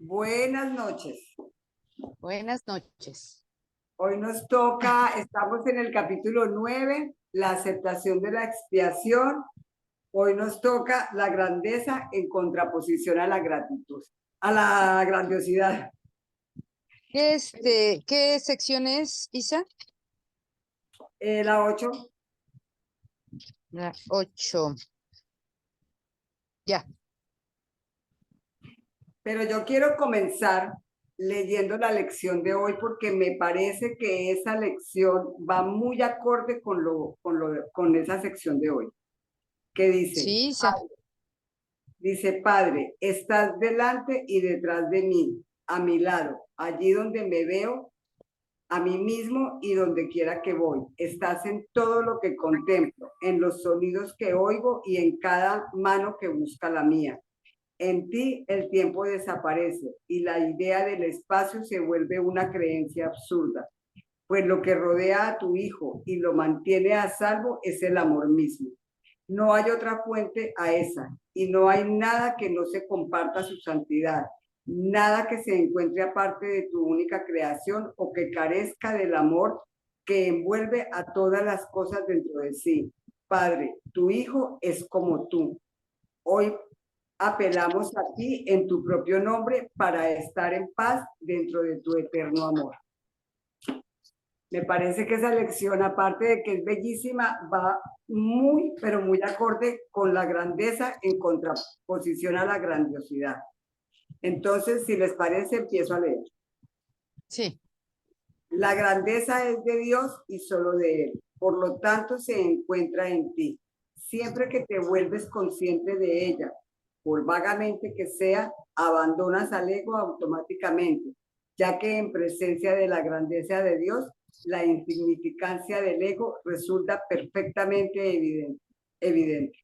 Buenas noches. Buenas noches. Hoy nos toca, estamos en el capítulo 9, la aceptación de la expiación. Hoy nos toca la grandeza en contraposición a la gratitud, a la grandiosidad. ¿Qué sección es, Isa? La 8. La 8. Ya. Pero yo quiero comenzar leyendo la lección de hoy porque me parece que esa lección va muy acorde con esa sección de hoy, que dice: Sí, Isa. Dice, Padre, estás delante y detrás de mí, a mi lado, allí donde me veo, a mí mismo y donde quiera que voy. Estás en todo lo que contemplo, en los sonidos que oigo y en cada mano que busca la mía. En ti el tiempo desaparece y la idea del espacio se vuelve una creencia absurda, pues lo que rodea a tu hijo y lo mantiene a salvo es el amor mismo. No hay otra fuente a esa, y no hay nada que no se comparta su santidad, nada que se encuentre aparte de tu única creación o que carezca del amor que envuelve a todas las cosas dentro de sí. Padre, tu Hijo es como tú. Hoy apelamos a ti en tu propio nombre para estar en paz dentro de tu eterno amor. Me parece que esa lección, aparte de que es bellísima, va muy, pero muy acorde con la grandeza en contraposición a la grandiosidad. Entonces, si les parece, empiezo a leer. Sí. La grandeza es de Dios y solo de Él. Por lo tanto, se encuentra en ti. Siempre que te vuelves consciente de ella, por vagamente que sea, abandonas al ego automáticamente, ya que en presencia de la grandeza de Dios, la insignificancia del ego resulta perfectamente evidente.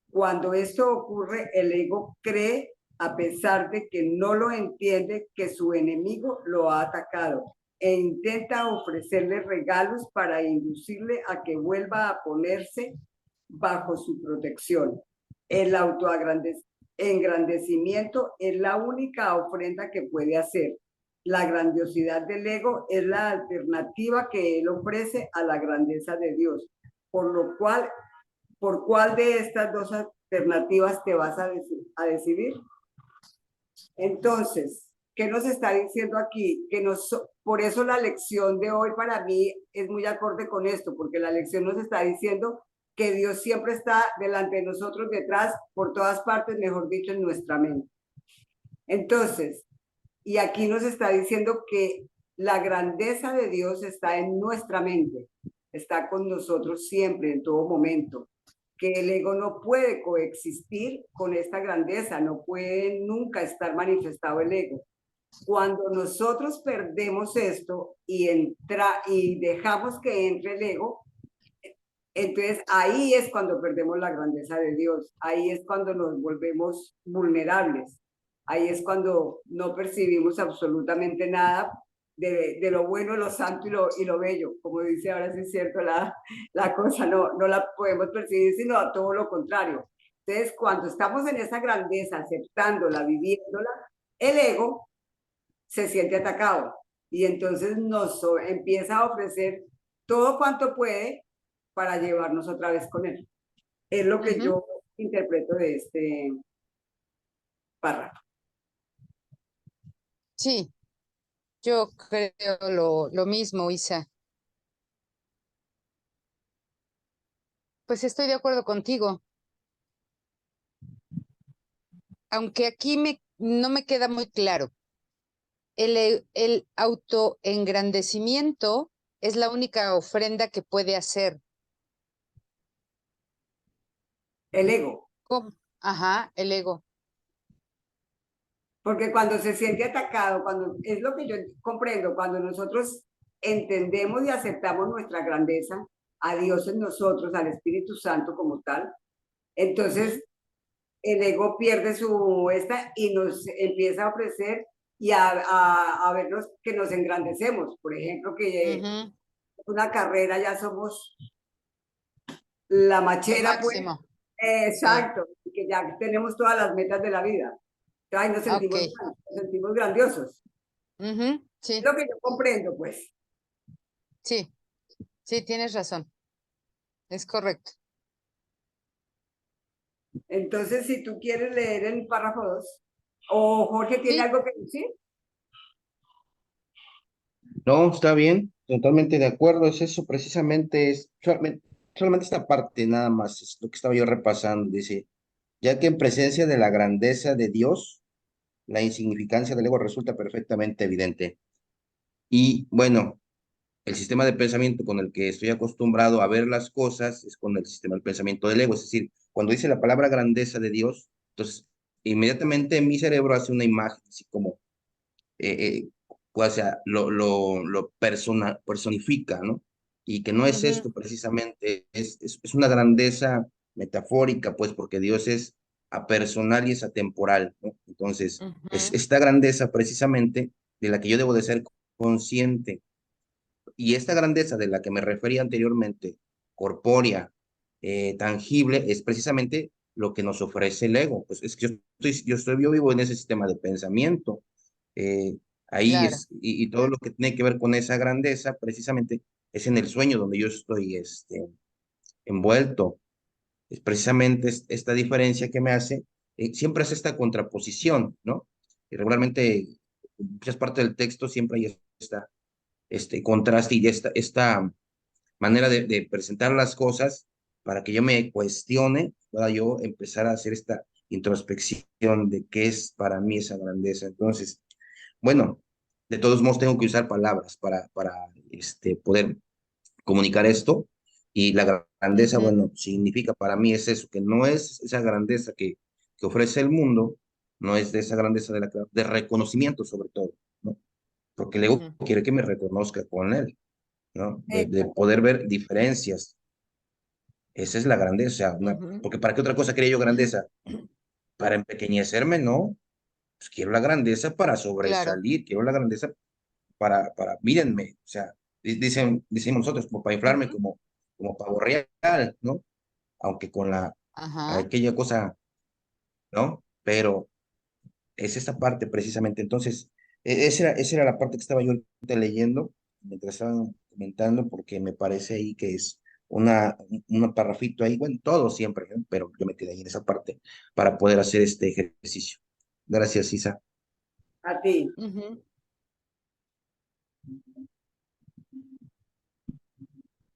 Cuando esto ocurre, el ego cree, a pesar de que no lo entiende, que su enemigo lo ha atacado e intenta ofrecerle regalos para inducirle a que vuelva a ponerse bajo su protección. El autoengrandecimiento es la única ofrenda que puede hacer. La grandiosidad del ego es la alternativa que él ofrece a la grandeza de Dios, por lo cual, ¿por cuál de estas dos alternativas te vas a decidir? Entonces, ¿qué nos está diciendo aquí? Por eso la lección de hoy para mí es muy acorde con esto, porque la lección nos está diciendo que Dios siempre está delante de nosotros, detrás, por todas partes, mejor dicho, en nuestra mente. Entonces, y aquí nos está diciendo que la grandeza de Dios está en nuestra mente, está con nosotros siempre, en todo momento, que el ego no puede coexistir con esta grandeza, no puede nunca estar manifestado el ego. Cuando nosotros perdemos esto y dejamos que entre el ego, entonces ahí es cuando perdemos la grandeza de Dios, ahí es cuando nos volvemos vulnerables, ahí es cuando no percibimos absolutamente nada de lo bueno, lo santo y lo bello, como dice ahora sí es cierto la cosa, no la podemos percibir, sino a todo lo contrario. Entonces, cuando estamos en esa grandeza, aceptándola, viviéndola, el ego se siente atacado y entonces nos empieza a ofrecer todo cuanto puede para llevarnos otra vez con él. Es lo que yo interpreto de este párrafo. Sí, yo creo lo mismo, Isa. Pues estoy de acuerdo contigo. Aunque aquí no me queda muy claro. El autoengrandecimiento es la única ofrenda que puede hacer. El ego. ¿Cómo? Ajá, el ego. Porque cuando se siente atacado, cuando es lo que yo comprendo, cuando nosotros entendemos y aceptamos nuestra grandeza, a Dios en nosotros, al Espíritu Santo como tal, entonces el ego pierde su y nos empieza a ofrecer y a vernos que nos engrandecemos. Por ejemplo, que una carrera ya somos la Lo machera, pues, máximo. Sí. exacto, que ya tenemos todas las metas de la vida. Ay, Ok. nos sentimos grandiosos. Ujú, Es sí, lo que yo comprendo, pues. sí, sí, tienes razón. Es correcto. Entonces, si tú quieres leer el párrafo 2, o Jorge tiene Sí, algo que decir. No, está bien, totalmente de acuerdo, es eso, precisamente es solamente esta parte nada más, es lo que estaba yo repasando, dice, ya que en presencia de la grandeza de Dios, la insignificancia del ego resulta perfectamente evidente. Y bueno, el sistema de pensamiento con el que estoy acostumbrado a ver las cosas es con el sistema del pensamiento del ego, es decir, cuando dice la palabra grandeza de Dios, entonces inmediatamente mi cerebro hace una imagen así como o sea, personifica, ¿no? Y que no es ujú, esto precisamente, es una grandeza metafórica, pues, porque Dios es apersonal y es atemporal, ¿no? Entonces, es ujú, esta grandeza precisamente de la que yo debo de ser consciente. Y esta grandeza de la que me refería anteriormente, corpórea, tangible, es precisamente lo que nos ofrece el ego. Pues es que yo vivo en ese sistema de pensamiento. Eh, ahí claro. es, y todo lo que tiene que ver con esa grandeza, precisamente, es en el sueño donde yo estoy envuelto. Es precisamente esta diferencia que me hace, siempre es esta contraposición, ¿no? Y regularmente, en muchas partes del texto siempre hay esta este contraste y esta manera de presentar las cosas para que yo me cuestione, pueda yo empezar a hacer esta introspección de qué es para mí esa grandeza. Entonces, bueno, de todos modos tengo que usar palabras para poder comunicar esto. Y la grandeza, Ujú, bueno, significa para mí es eso, que no es esa grandeza que ofrece el mundo, no es de esa grandeza de reconocimiento sobre todo, ¿no? Porque el ego ujú, quiere que me reconozca con él, ¿no? De poder Exactamente. ver diferencias. Esa es la grandeza. O sea, ujú, porque ¿para qué otra cosa quería yo grandeza? Para empequeñecerme, no. Pues quiero la grandeza para claro. sobresalir, quiero la grandeza mírenme, o sea, decimos nosotros, como para inflarme Ujú, como pavo real, ¿no? Aunque con ajá. aquella cosa, ¿no? Pero es esta parte precisamente. Entonces, esa era la parte que estaba yo ahorita leyendo mientras estaban comentando, porque me parece ahí que es un parrafito ahí, bueno, todo siempre, ¿no? Pero yo me quedé ahí en esa parte para poder hacer este ejercicio. Gracias, Isa. A ti. Ujú.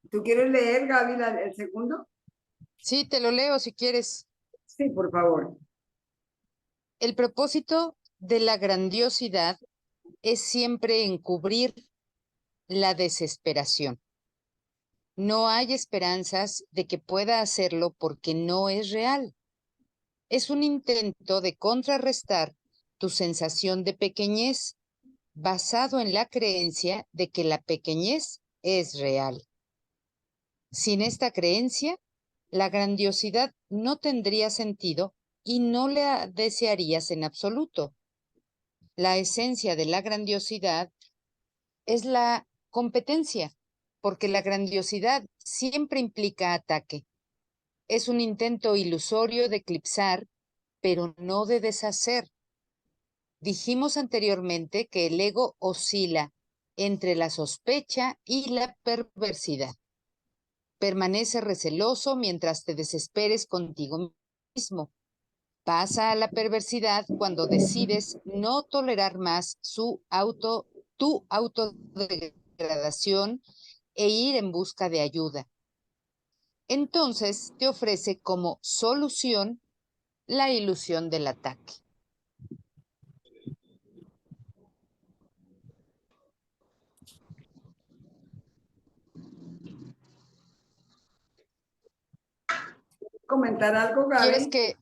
¿Tú quieres leer, Gaby, el segundo? Sí, te lo leo si quieres. Sí, por favor. El propósito de la grandiosidad es siempre encubrir la desesperación. No hay esperanzas de que pueda hacerlo porque no es real. Es un intento de contrarrestar tu sensación de pequeñez basado en la creencia de que la pequeñez es real. Sin esta creencia, la grandiosidad no tendría sentido y no la desearías en absoluto. La esencia de la grandiosidad es la competencia, porque la grandiosidad siempre implica ataque. Es un intento ilusorio de eclipsar, pero no de deshacer. Dijimos anteriormente que el ego oscila entre la sospecha y la perversidad. Permanece receloso mientras te desesperes contigo mismo. Pasa a la perversidad cuando decides no tolerar más tu autodegradación e ir en busca de ayuda. Entonces te ofrece como solución la ilusión del ataque. ¿Comentar algo, ¿Quieres Gaby? que,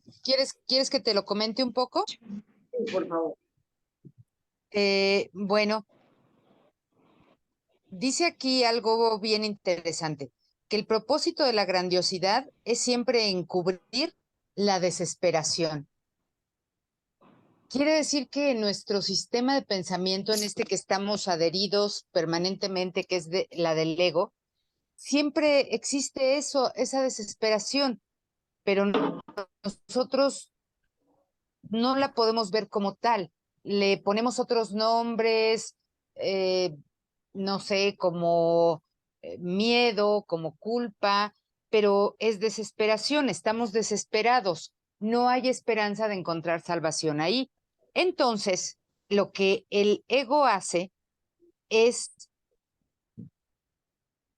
quieres que te lo comente un poco? Sí, por favor. Bueno, dice aquí algo bien interesante, que el propósito de la grandiosidad es siempre encubrir la desesperación. Quiere decir que nuestro sistema de pensamiento, en este que estamos adheridos permanentemente, que es la del ego, siempre existe eso, esa desesperación, pero nosotros no la podemos ver como tal. Le ponemos otros nombres, no sé, como miedo, como culpa, pero es desesperación, estamos desesperados, no hay esperanza de encontrar salvación ahí. Entonces, lo que el ego hace es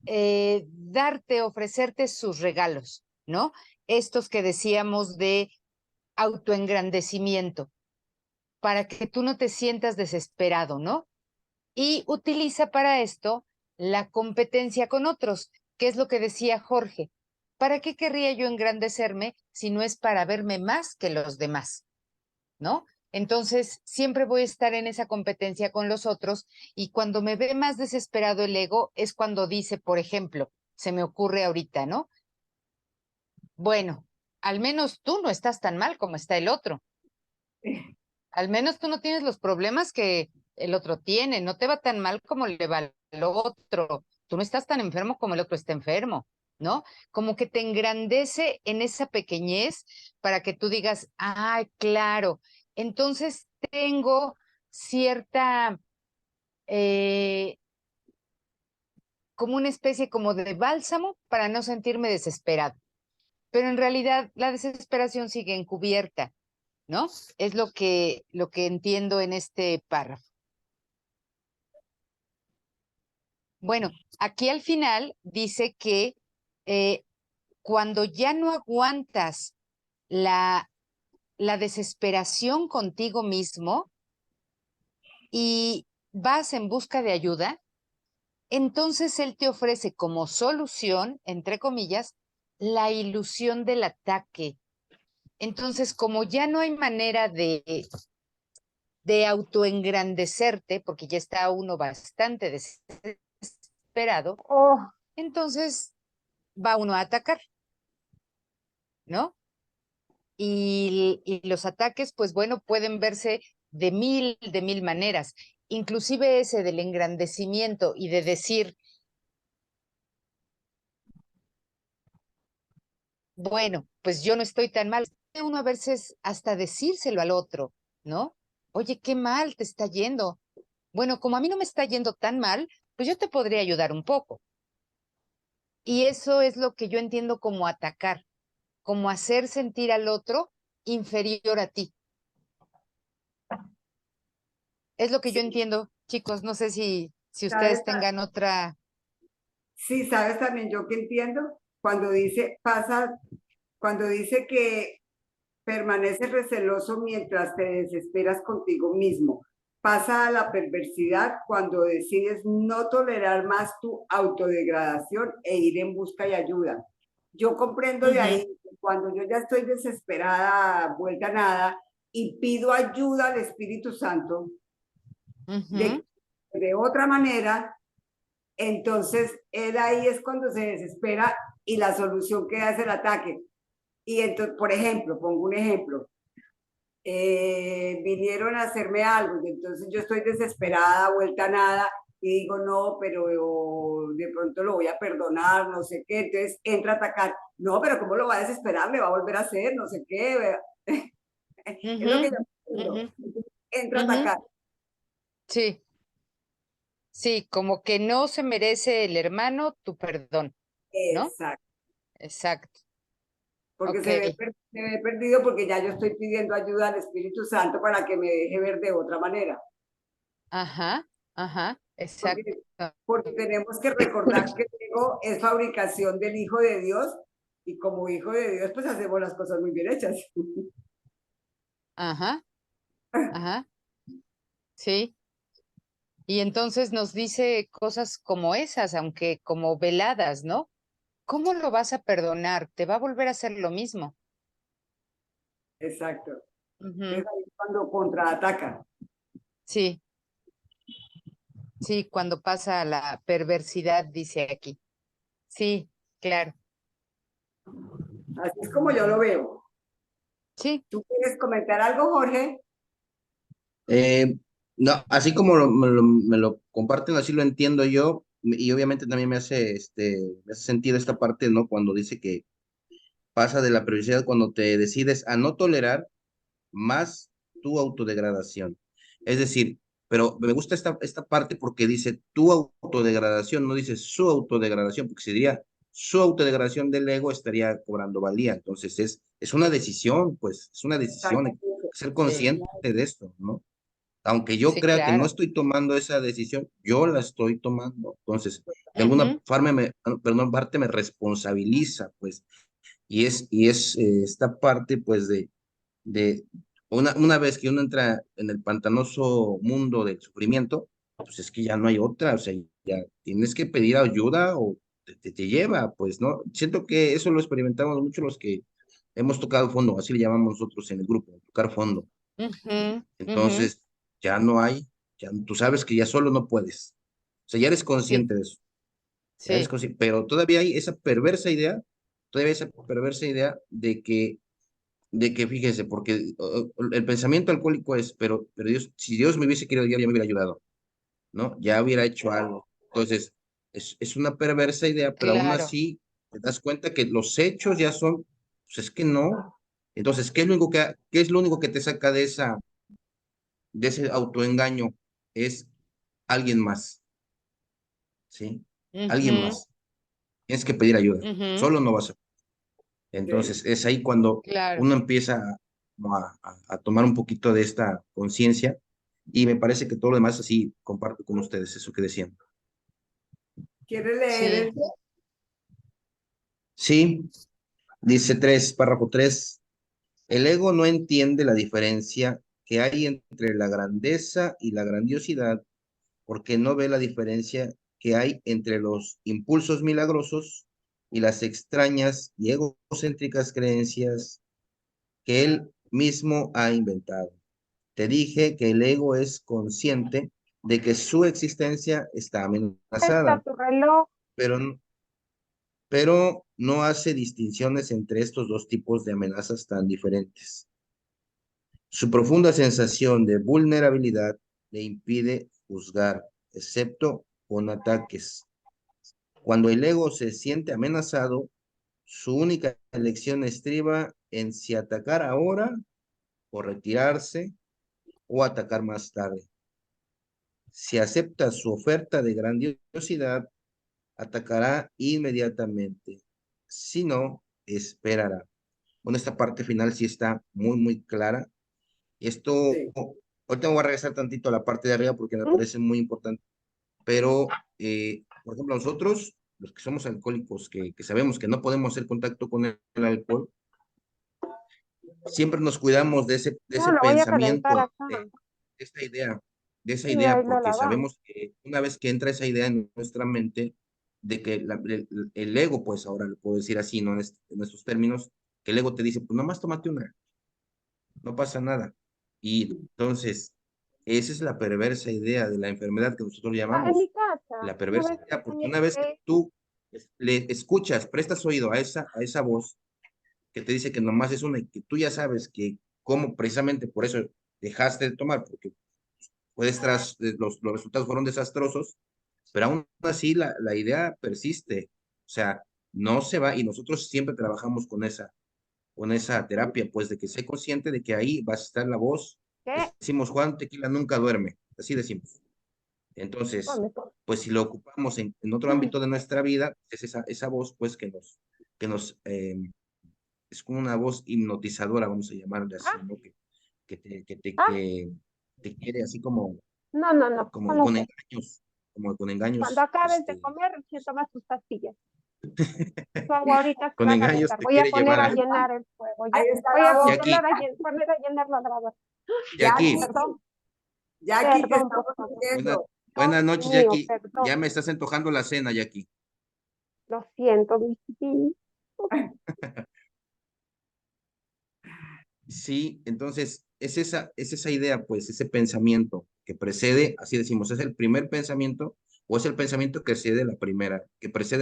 darte, ofrecerte sus regalos, ¿no? Estos que decíamos de autoengrandecimiento, para que tú no te sientas desesperado, ¿no? Y utiliza para esto la competencia con otros, que es lo que decía Jorge. ¿Para qué querría yo engrandecerme si no es para verme más que los demás? ¿No? Entonces, siempre voy a estar en esa competencia con los otros y cuando me ve más desesperado el ego es cuando dice, por ejemplo, se me ocurre ahorita, ¿no? Bueno, al menos tú no estás tan mal como está el otro. Al menos tú no tienes los problemas que el otro tiene, no te va tan mal como le va al otro. Tú no estás tan enfermo como el otro está enfermo, ¿no? Como que te engrandece en esa pequeñez para que tú digas, ay, claro, entonces tengo cierta, eh, como una especie como de bálsamo para no sentirme desesperado. Pero en realidad la desesperación sigue encubierta, ¿no? Es lo que entiendo en este párrafo. Bueno, aquí al final dice que eh, cuando ya no aguantas la, la desesperación contigo mismo y vas en busca de ayuda, entonces él te ofrece como solución, entre comillas, la ilusión del ataque. Entonces, como ya no hay manera de autoengrandecerte, porque ya está uno bastante desesperado, entonces va uno a atacar, ¿no? Y los ataques, pues bueno, pueden verse de mil maneras. Inclusive ese del engrandecimiento y de decir, bueno, pues yo no estoy tan mal. Puede uno a veces hasta decírselo al otro, ¿no? Oye, qué mal te está yendo. Bueno, como a mí no me está yendo tan mal, pues yo te podría ayudar un poco. Y eso es lo que yo entiendo como atacar, como hacer sentir al otro inferior a ti. Es lo que yo Sí, entiendo, chicos. No sé si ¿sabes? ustedes tengan otra. Sí, sabes también yo que entiendo cuando dice, pasa, cuando dice que permaneces receloso mientras te desesperas contigo mismo. Pasa a la perversidad cuando decides no tolerar más tu autodegradación e ir en busca de ayuda. Yo comprendo de Ujú, ahí, cuando yo ya estoy desesperada, vuelta a nada, y pido ayuda al Espíritu Santo ujú, de otra manera, entonces él ahí es cuando se desespera y la solución que da es el ataque. Y entonces, por ejemplo, pongo un ejemplo, vinieron a hacerme algo y entonces yo estoy desesperada, vuelta a nada y digo, no, pero de pronto lo voy a perdonar, no sé qué, entonces entra a atacar, no, pero ¿cómo lo va a desesperar? Le va a volver a hacer, no sé qué, es lo que ujú, yo ujú, entiendo, entra a ujú. atacar, Sí, sí, como que no se merece el hermano tu perdón, ¿no? exacto, Exacto. porque Ok. se ve perdido porque ya yo estoy pidiendo ayuda al Espíritu Santo para que me deje ver de otra manera, Ajá, ajá, porque, exacto. porque tenemos que recordar que el ego es fabricación del Hijo de Dios y como Hijo de Dios pues hacemos las cosas muy bien hechas. Ajá, ajá, sí. Y entonces nos dice cosas como esas, aunque como veladas, ¿no? ¿Cómo lo vas a perdonar? Te va a volver a hacer lo mismo. Exacto. Ujú, Entonces ahí es cuando contraataca. sí, sí, cuando pasa la perversidad, dice aquí. Sí, claro. Así es como yo lo veo. Sí, ¿Tú quieres comentar algo, Jorge? Eh, no, así como me lo comparten, así lo entiendo yo, y obviamente también me hace sentido esta parte, ¿no? Cuando dice que pasa de la prioridad cuando te decides a no tolerar más tu autodegradación. Es decir, pero me gusta esta parte porque dice tu autodegradación, no dice su autodegradación, porque si diría su autodegradación del ego estaría cobrando valía. Entonces es una decisión, pues, es una decisión, hay que ser Sí, consciente de esto, ¿no? Aunque yo sí, crea que no claro. estoy tomando esa decisión, yo la estoy tomando. Entonces, de alguna Ujú, forma, perdón, parte me responsabiliza, pues, y es esta parte, pues, de una vez que uno entra en el pantanoso mundo del sufrimiento, pues es que ya no hay otra, o sea, ya tienes que pedir ayuda o te lleva, pues, ¿no? Siento que eso lo experimentamos mucho los que hemos tocado fondo, así le llamamos nosotros en el grupo, tocar fondo. ujú, ujú. Entonces, ya no hay, ya tú sabes que ya solo no puedes. O sea, ya eres Sí, consciente de eso, ya eres sí, consciente, pero todavía hay esa perversa idea de que fíjese, porque el pensamiento alcohólico es, pero Dios, si Dios me hubiese querido ayudar, ya me hubiera ayudado, ¿no? Ya hubiera hecho algo. Entonces, es una perversa idea, pero aún claro. así te das cuenta que los hechos ya son, pues es que no. Entonces, qué es lo único que te saca de ese autoengaño? Es alguien más, ¿sí? Alguien Ujú, más. Tienes que pedir ayuda. ujú, Solo no vas a. Sí. Entonces, es ahí cuando claro. uno empieza como a tomar un poquito de esta conciencia y me parece que todo lo demás así comparto con ustedes eso que decían. ¿Quiere leer Sí. el? Sí, dice 3, párrafo 3. El ego no entiende la diferencia que hay entre la grandeza y la grandiosidad porque no ve la diferencia que hay entre los impulsos milagrosos y las extrañas y egocéntricas creencias que él mismo ha inventado. Te dije que el ego es consciente de que su existencia está Está amenazada, tu reloj. pero, pero no hace distinciones entre estos dos tipos de amenazas tan diferentes. Su profunda sensación de vulnerabilidad le impide juzgar, excepto con ataques. Cuando el ego se siente amenazado, su única elección estriba en si atacar ahora o retirarse o atacar más tarde. Si acepta su oferta de grandiosidad, atacará inmediatamente. Si no, esperará. Bueno, esta parte final sí está muy, muy clara. Esto, Sí. ahorita me voy a regresar tantito a la parte de arriba porque me ¿Mm? parece muy importante. Pero, por ejemplo, nosotros, los que somos alcohólicos, que sabemos que no podemos hacer contacto con el alcohol, siempre nos cuidamos de No, ese lo voy a calentar pensamiento, acá. de esta idea, de esa Y idea, ahí lo porque lavamos. sabemos que una vez que entra esa idea en nuestra mente, de que el ego, pues ahora le puedo decir así, ¿no? En estos términos, que el ego te dice, pues nomás tómate una, no pasa nada. Y entonces, esa es la perversa idea de la enfermedad que nosotros Ah, en llamamos mi casa. la Una perversa vez idea, porque enseñé una vez que que tú le escuchas, prestas oído a esa voz que te dice que nomás es una y que tú ya sabes que cómo precisamente por eso dejaste de tomar, porque los resultados fueron desastrosos, pero aún así la idea persiste, o sea, no se va y nosotros siempre trabajamos con esa terapia, pues de que sé consciente de que ahí va a estar la voz. ¿qué? Decimos, Juan Tequila nunca duerme, así decimos. Entonces, ¿Dónde está? pues si lo ocupamos en otro ámbito de nuestra vida, es esa voz, pues que nos es como una voz hipnotizadora, vamos a llamarle así, Ah, ¿no? Que te, que te, ah, que te quiere así como, no, no, no. No como lo con sé. engaños, como con Cuando engaños, acabes de comer, si tomas tus pastillas. Tu agua ahorita se con va a engaños calentar. te Voy a quiere poner llevar a a llenar el fuego, Ahí ¿ya? está Voy la a voz. Jackie, poner a llenar la grabadora. Jackie, Jackie, Perdón, Jackie, ¿qué perdón, por estamos favor. buenas, haciendo? buenas Dios noches, mío, Jackie. perdón. Ya me estás antojando la cena, Jackie. Lo siento, mi chiquillo. Sí, entonces es esa idea, pues, ese pensamiento que precede, así decimos, es el primer pensamiento o es el pensamiento que precede a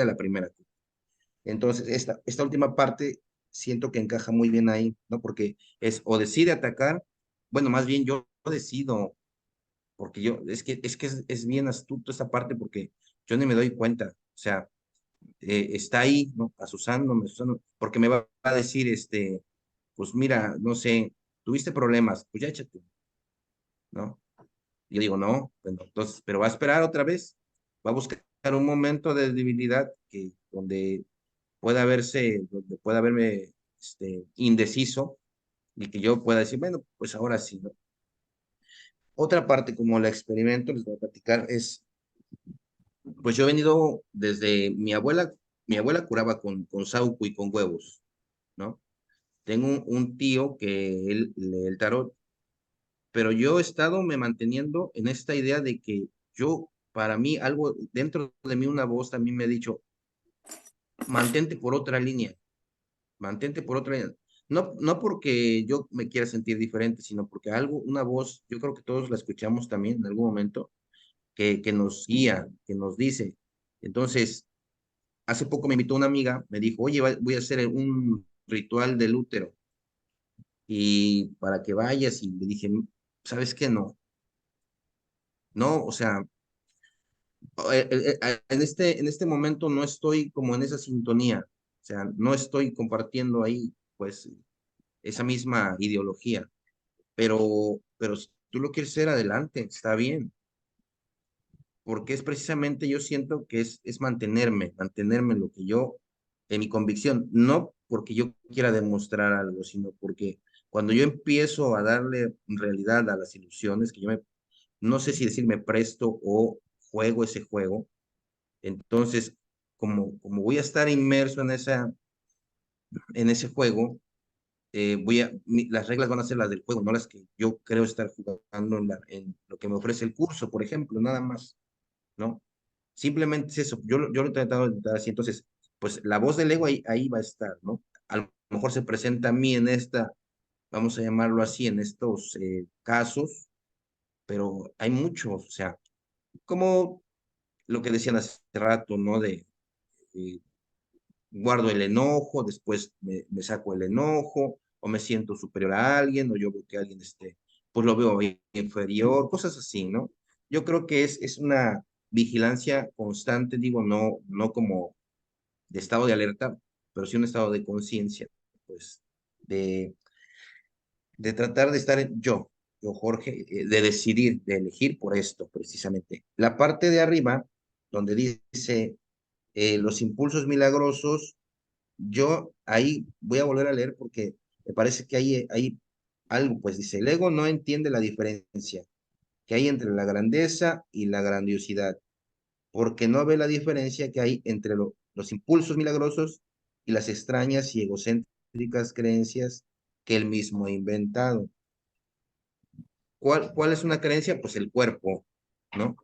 la primera. Entonces, esta última parte siento que encaja muy bien ahí, ¿no? Porque es o decide atacar, bueno, más bien yo decido, porque es bien astuto esta parte porque yo ni me doy cuenta, o sea, está ahí, ¿no? Azuzándome, porque me va a decir, pues mira, no sé, tuviste problemas, pues ya échate, ¿no? Yo digo, no, bueno, entonces, pero va a esperar otra vez, va a buscar un momento de debilidad donde pueda verme indeciso y que yo pueda decir, bueno, pues ahora sí, ¿no? Otra parte, como la experimento, les voy a platicar, pues yo he venido desde mi abuela curaba con sauco y con huevos, ¿no? Tengo un tío que él lee el tarot, pero yo he estado me manteniendo en esta idea de que para mí, algo dentro de mí, una voz también me ha dicho, mantente por otra línea, mantente por otra línea. No, no porque yo me quiera sentir diferente, sino porque una voz, yo creo que todos la escuchamos también en algún momento, que nos guía, que nos dice. Entonces, hace poco me invitó una amiga, me dijo, oye, voy a hacer un ritual del útero y para que vayas, y le dije, ¿sabes qué? No, no, o sea, en este momento no estoy como en esa sintonía, o sea, no estoy compartiendo ahí, pues, esa misma ideología, pero si tú lo quieres hacer adelante, está bien, porque es precisamente, yo siento que es mantenerme en lo que en mi convicción, no porque yo quiera demostrar algo, sino porque cuando yo empiezo a darle realidad a las ilusiones, no sé si decir me presto o juego ese juego, entonces, como voy a estar inmerso en ese juego, las reglas van a ser las del juego, no las que yo creo estar jugando en lo que me ofrece el curso, por ejemplo, nada más, ¿no? Simplemente es eso, yo lo he tratado de dar así, entonces, pues la voz del ego ahí va a estar, ¿no? A lo mejor se presenta a mí vamos a llamarlo así, en estos casos, pero hay muchos, o sea, como lo que decían hace rato, ¿no? Eh, guardo el enojo, después me saco el enojo, o me siento superior a alguien, o yo veo que alguien pues lo veo inferior, cosas así, ¿no? Yo creo que es una vigilancia constante, digo, no como de estado de alerta, pero sí un estado de conciencia, pues, de, de tratar de estar yo, Jorge, de decidir, de elegir por esto, precisamente. La parte de arriba, donde dice los impulsos milagrosos, yo ahí voy a volver a leer porque me parece que hay algo, pues dice, el ego no entiende la diferencia que hay entre la grandeza y la grandiosidad, porque no ve la diferencia que hay entre los impulsos milagrosos y las extrañas y egocéntricas creencias que él mismo ha inventado. ¿Cuál es una creencia? Pues el cuerpo, ¿no?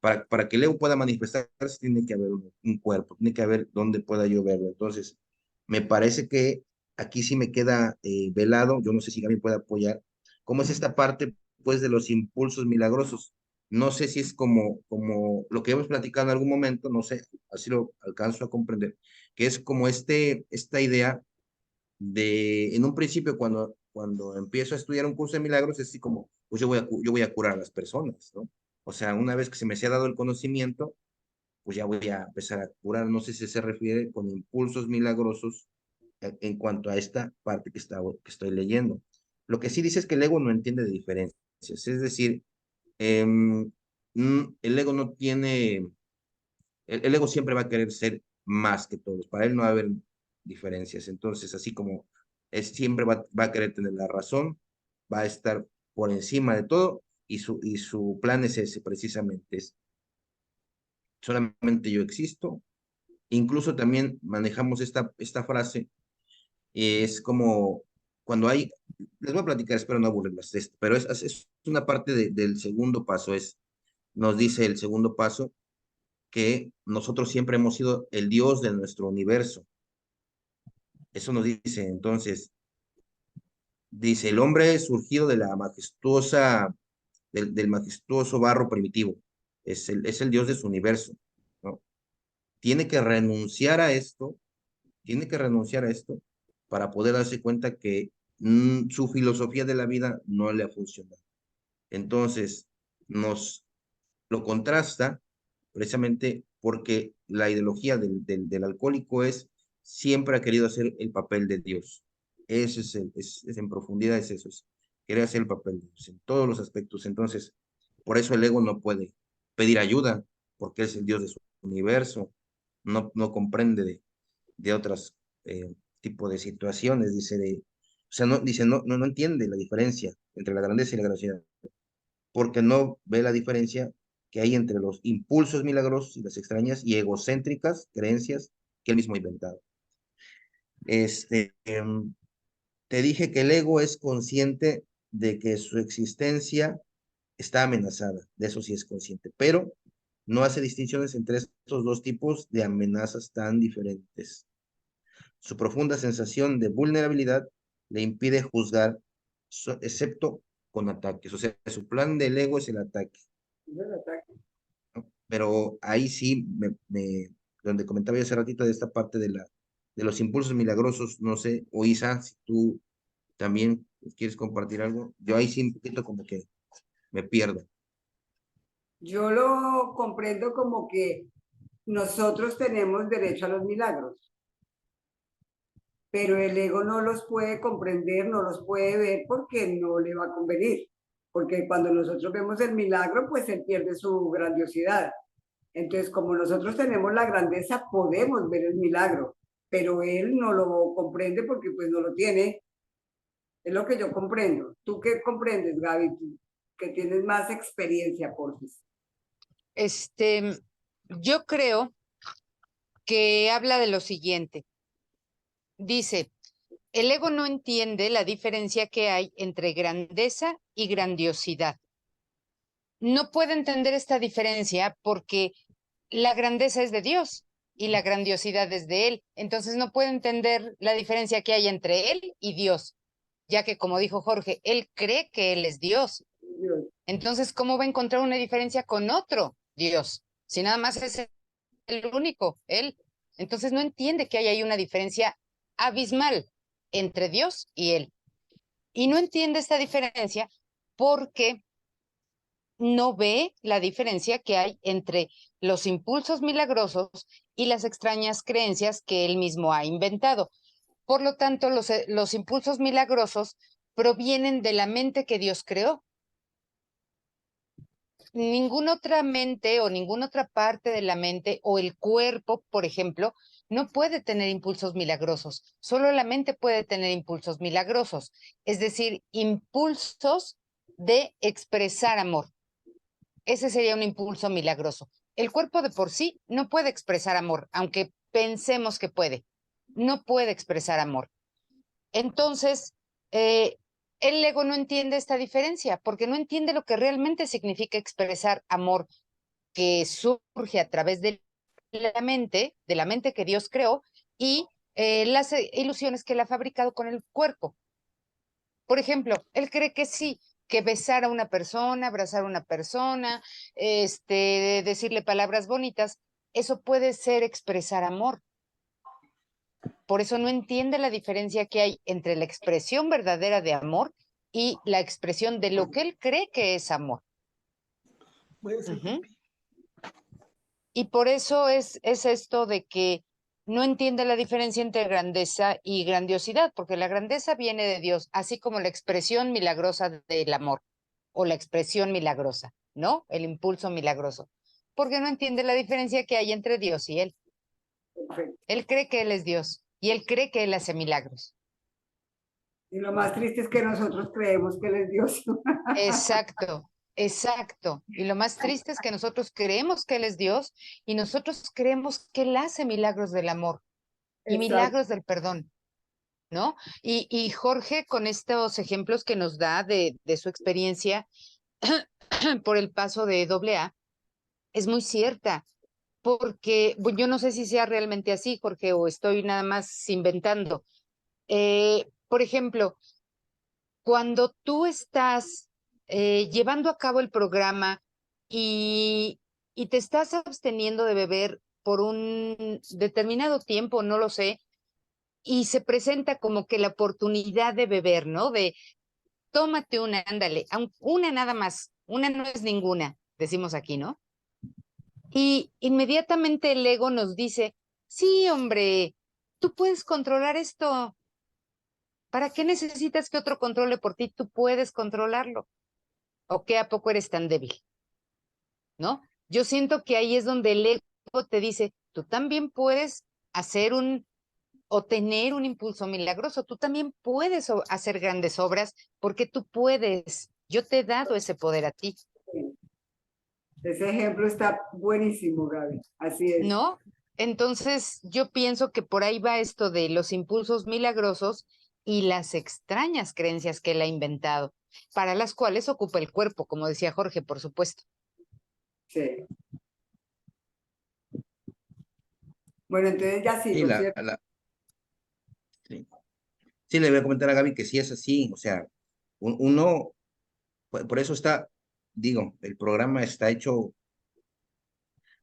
Para que el ego pueda manifestarse, tiene que haber un cuerpo, tiene que haber dónde pueda yo verlo. Entonces, me parece que aquí sí me queda velado, yo no sé si Gaby puede apoyar, cómo es esta parte, pues, de los impulsos milagrosos. No sé si es como lo que hemos platicado en algún momento, no sé, así lo alcanzo a comprender, que es como esta idea en un principio, cuando empiezo a estudiar un curso de milagros, es así como, pues yo voy a curar a las personas, ¿no? O sea, una vez que se me ha dado el conocimiento, pues ya voy a empezar a curar. No sé si se refiere con impulsos milagrosos en cuanto a esta parte que estoy leyendo. Lo que sí dice es que el ego no entiende de diferencias, es decir, el ego no tiene, el ego siempre va a querer ser más que todos, para él no va a haber diferencias, entonces así como siempre va a querer tener la razón, va a estar por encima de todo y su plan es ese precisamente, es solamente yo existo, incluso también manejamos esta frase, es como cuando les voy a platicar, espero no aburrirlas de esto, pero es una parte del segundo paso, nos dice el segundo paso, que nosotros siempre hemos sido el Dios de nuestro universo. Eso nos dice, entonces, dice, el hombre es surgido de la del majestuoso barro primitivo. Es el Dios de su universo, ¿no? Tiene que renunciar a esto, tiene que renunciar a esto para poder darse cuenta que su filosofía de la vida no le ha funcionado. Entonces, nos lo contrasta precisamente porque la ideología del alcohólico siempre ha querido hacer el papel de Dios. Eso es en profundidad, es eso, es querer hacer el papel de Dios en todos los aspectos. Entonces, por eso el ego no puede pedir ayuda, porque es el Dios de su universo, no comprende de otros tipos de situaciones, o sea, no entiende la diferencia entre la grandeza y la grandiosidad, porque no ve la diferencia que hay entre los impulsos milagrosos y las extrañas y egocéntricas creencias que él mismo ha inventado. Este, te dije que el ego es consciente de que su existencia está amenazada, de eso sí es consciente, pero no hace distinciones entre estos dos tipos de amenazas tan diferentes. Su profunda sensación de vulnerabilidad le impide juzgar, excepto con ataques. O sea, su plan del ego es el ataque. Pero ahí sí, donde comentaba yo hace ratito de esta parte de los impulsos milagrosos, no sé, o Isa, si tú también quieres compartir algo, yo ahí sí un poquito como que me pierdo. Yo lo comprendo como que nosotros tenemos derecho a los milagros, pero el ego no los puede comprender, no los puede ver porque no le va a convenir. Porque cuando nosotros vemos el milagro, pues él pierde su grandiosidad. Entonces, como nosotros tenemos la grandeza, podemos ver el milagro, pero él no lo comprende porque pues no lo tiene. Es lo que yo comprendo. ¿Tú qué comprendes, Gaby? Tú que tienes más experiencia, porfis. Yo creo que habla de lo siguiente. Dice, el ego no entiende la diferencia que hay entre grandeza y grandiosidad. No puede entender esta diferencia porque la grandeza es de Dios y la grandiosidad es de Él. Entonces no puede entender la diferencia que hay entre Él y Dios, ya que, como dijo Jorge, Él cree que Él es Dios. Entonces, ¿cómo va a encontrar una diferencia con otro Dios? Si nada más es el único, Él. Entonces no entiende que hay ahí una diferencia abismal entre Dios y Él. Y no entiende esta diferencia porque no ve la diferencia que hay entre los impulsos milagrosos y las extrañas creencias que él mismo ha inventado. Por lo tanto, los impulsos milagrosos provienen de la mente que Dios creó. Ninguna otra mente o ninguna otra parte de la mente o el cuerpo, por ejemplo, no puede tener impulsos milagrosos. Solo la mente puede tener impulsos milagrosos, es decir, impulsos de expresar amor. Ese sería un impulso milagroso. El cuerpo de por sí no puede expresar amor, aunque pensemos que puede. No puede expresar amor. Entonces, el ego no entiende esta diferencia porque no entiende lo que realmente significa expresar amor, que surge a través de la mente que Dios creó y las ilusiones que él ha fabricado con el cuerpo. Por ejemplo, él cree que sí, que besar a una persona, abrazar a una persona, decirle palabras bonitas, eso puede ser expresar amor. Por eso no entiende la diferencia que hay entre la expresión verdadera de amor y la expresión de lo que él cree que es amor. Y por eso es esto de que no entiende la diferencia entre grandeza y grandiosidad, porque la grandeza viene de Dios, así como la expresión milagrosa del amor o la expresión milagrosa, ¿no? El impulso milagroso, porque no entiende la diferencia que hay entre Dios y él. Perfecto. Él cree que él es Dios y él cree que él hace milagros. Y lo más triste es que nosotros creemos que él es Dios. Exacto, exacto. Y lo más triste es que nosotros creemos que él es Dios y nosotros creemos que él hace milagros del amor y Exacto. milagros del perdón, ¿no? Y Jorge, con estos ejemplos que nos da de su experiencia por el paso de AA, es muy cierta, porque yo no sé si sea realmente así, Jorge, o estoy nada más inventando. Por ejemplo, cuando tú estás llevando a cabo el programa y te estás absteniendo de beber por un determinado tiempo, no lo sé, y se presenta como que la oportunidad de beber, ¿no? De tómate una, ándale, una nada más, una no es ninguna, decimos aquí, ¿no? Y inmediatamente el ego nos dice, sí, hombre, tú puedes controlar esto, ¿Para qué necesitas que otro controle por ti? Tú puedes controlarlo. ¿O qué a poco eres tan débil? ¿No? Yo siento que ahí es donde el ego te dice, tú también puedes hacer o tener un impulso milagroso, tú también puedes hacer grandes obras porque tú puedes. Yo te he dado ese poder a ti. Ese ejemplo está buenísimo, Gaby. Así es. ¿No? Entonces, yo pienso que por ahí va esto de los impulsos milagrosos y las extrañas creencias que él ha inventado, para las cuales ocupa el cuerpo, como decía Jorge, por supuesto. Sí. Bueno, entonces ya Sí, sigo, ¿cierto? sí. Sí, le voy a comentar a Gaby que sí es así, o sea, uno, por eso está, digo, el programa está hecho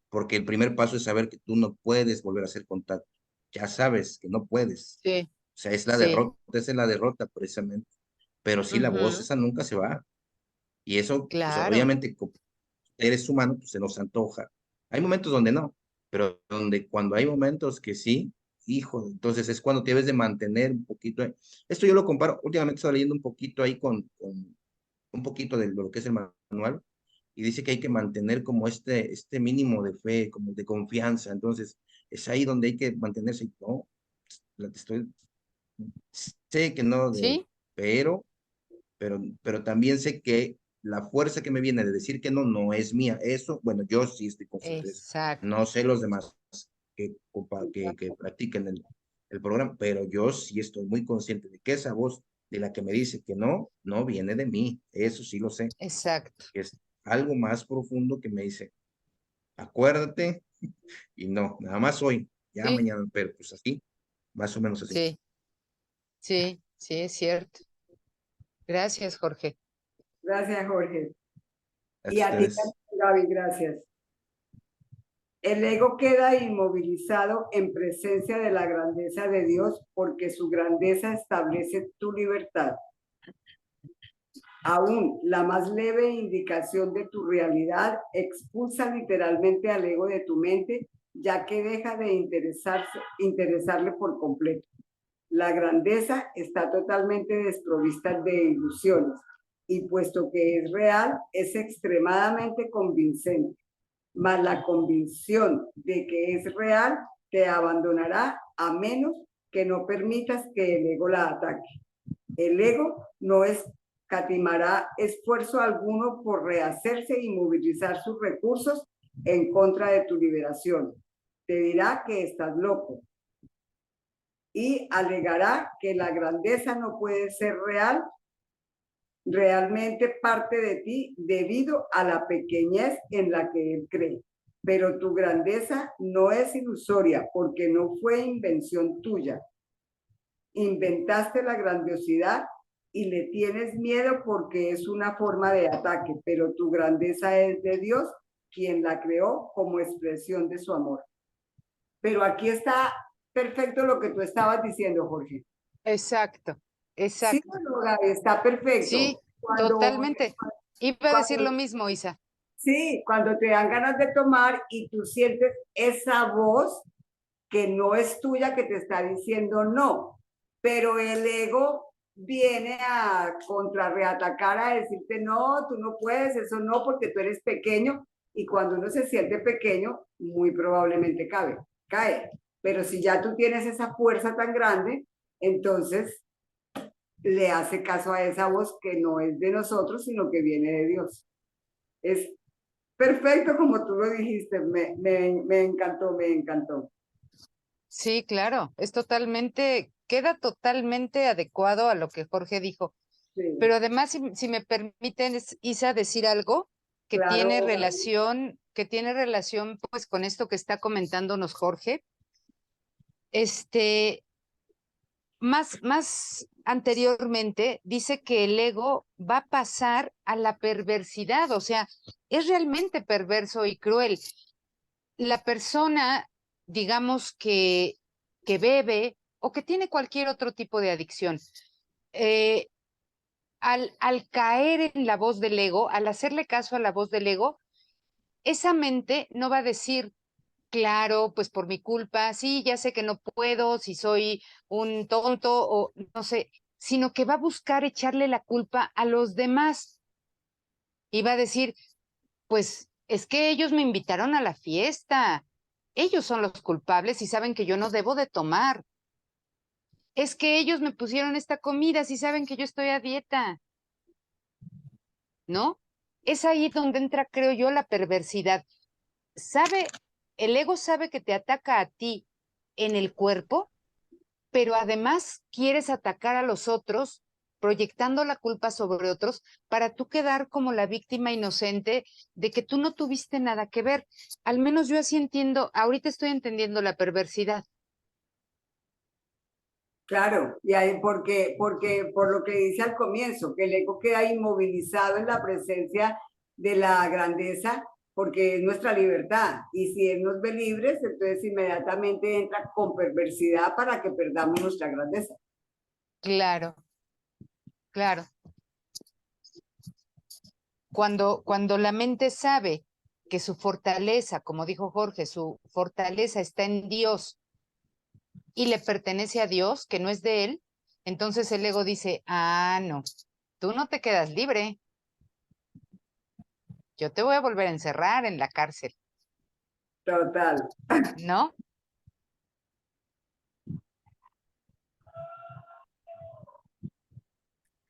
porque el primer paso es saber que tú no puedes volver a hacer contacto. Ya sabes que no puedes. Sí, O sea, es la sí. derrota, esa es la derrota precisamente. Pero sí, la voz Ujú, esa nunca se va. Y eso, pues claro, obviamente, como eres humano, pues se nos antoja. Hay momentos donde no, pero cuando hay momentos que sí, hijo, entonces es cuando debes de mantener un poquito. Esto yo lo comparo, últimamente estoy leyendo un poquito ahí con un poquito de lo que es el manual, y dice que hay que mantener como este mínimo de fe, como de confianza. Entonces, es ahí donde hay que mantenerse. Y no, estoy, sé que no, ¿sí? pero también sé que la fuerza que me viene de decir que no, no es mía. Eso, bueno, yo sí estoy consciente de eso. Exacto. No sé los demás que practiquen el programa, pero yo sí estoy muy consciente de que esa voz de la que me dice que no, no viene de mí. Eso sí lo sé, Exacto. que es algo más profundo que me dice, acuérdate, y no, nada más hoy, ya Sí, mañana, pero pues así, más o menos así. sí, sí, sí, es cierto. Gracias, Jorge. Gracias, Jorge. Y Gracias a a ti ustedes. también, Gaby, gracias. El ego queda inmovilizado en presencia de la grandeza de Dios porque su grandeza establece tu libertad. Aún la más leve indicación de tu realidad expulsa literalmente al ego de tu mente, ya que deja de interesarle por completo. La grandeza está totalmente desprovista de ilusiones y puesto que es real, es extremadamente convincente. Mas la convicción de que es real te abandonará a menos que no permitas que el ego la ataque. El ego no escatimará esfuerzo alguno por rehacerse y movilizar sus recursos en contra de tu liberación. Te dirá que estás loco y alegará que la grandeza no puede ser realmente parte de ti debido a la pequeñez en la que él cree. Pero tu grandeza no es ilusoria porque no fue invención tuya. Inventaste la grandiosidad y le tienes miedo porque es una forma de ataque, pero tu grandeza es de Dios, quien la creó como expresión de su amor. Pero aquí está perfecto lo que tú estabas diciendo, Jorge. Exacto, Sí, exacto. no, Gaby, está perfecto. Sí, totalmente. Iba a decir lo Cuando, mismo, Isa. sí, cuando te dan ganas de tomar y tú sientes esa voz que no es tuya que te está diciendo no, pero el ego viene a contrarreatacar, a decirte no, tú no puedes, eso no, porque tú eres pequeño y cuando uno se siente pequeño, muy probablemente cae. Pero si ya tú tienes esa fuerza tan grande, entonces le hace caso a esa voz que no es de nosotros, sino que viene de Dios. Es perfecto como tú lo dijiste, me encantó, me encantó. Sí, claro, queda totalmente adecuado a lo que Jorge dijo. Sí, Pero además, si me permiten, Isa, decir algo claro, que tiene relación pues con esto que está comentándonos Jorge. Este, más anteriormente dice que el ego va a pasar a la perversidad, o sea, es realmente perverso y cruel. La persona, digamos que bebe o que tiene cualquier otro tipo de adicción, eh, al caer en la voz del ego, al hacerle caso a la voz del ego, esa mente no va a decir, claro, pues por mi culpa, sí, ya sé que no puedo, si soy un tonto o no sé, sino que va a buscar echarle la culpa a los demás. Y va a decir, pues es que ellos me invitaron a la fiesta. Ellos son los culpables y saben que yo no debo de tomar. Es que ellos me pusieron esta comida si saben que yo estoy a dieta. ¿No? Es ahí donde entra, creo yo, la perversidad. El ego sabe que te ataca a ti en el cuerpo, pero además quieres atacar a los otros, proyectando la culpa sobre otros, para tú quedar como la víctima inocente de que tú no tuviste nada que ver. Al menos yo así entiendo, ahorita estoy entendiendo la perversidad. Claro, y ahí porque por lo que dice al comienzo, que el ego queda inmovilizado en la presencia de la grandeza, porque es nuestra libertad. Y si él nos ve libres, entonces inmediatamente entra con perversidad para que perdamos nuestra grandeza. Claro, claro. Cuando la mente sabe que su fortaleza, como dijo Jorge, su fortaleza está en Dios y le pertenece a Dios, que no es de él, entonces el ego dice, ah, no, tú no te quedas libre. Yo te voy a volver a encerrar en la cárcel, Total. ¿no?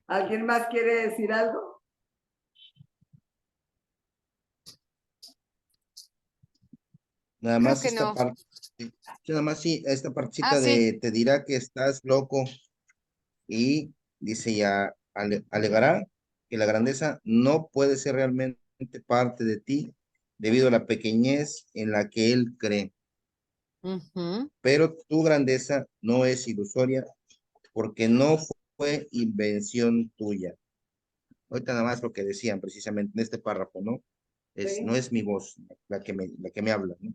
¿Alguien más quiere decir algo? Nada Creo más que esta no. parte, nada más sí, esta Ah, partecita sí. de te dirá que estás loco y dice ya, alegará que la grandeza no puede ser realmente parte de ti debido a la pequeñez en la que él cree. Ujú. Pero tu grandeza no es ilusoria porque no fue invención tuya. Ahorita nada más lo que decían precisamente en este párrafo, ¿no? No Sí. es mi voz la que me habla, ¿no?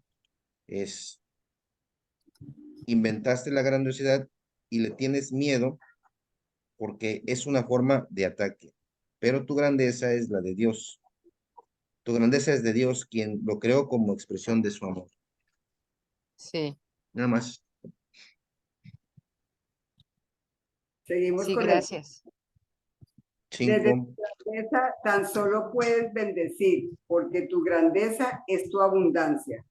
Inventaste la grandiosidad y le tienes miedo porque es una forma de ataque, pero tu grandeza es la de Dios. Tu grandeza es de Dios, quien lo creó como expresión de su amor. Sí, Nada más. Seguimos sí, con el... gracias. Desde tu 5. grandeza tan solo puedes bendecir, porque tu grandeza es tu abundancia.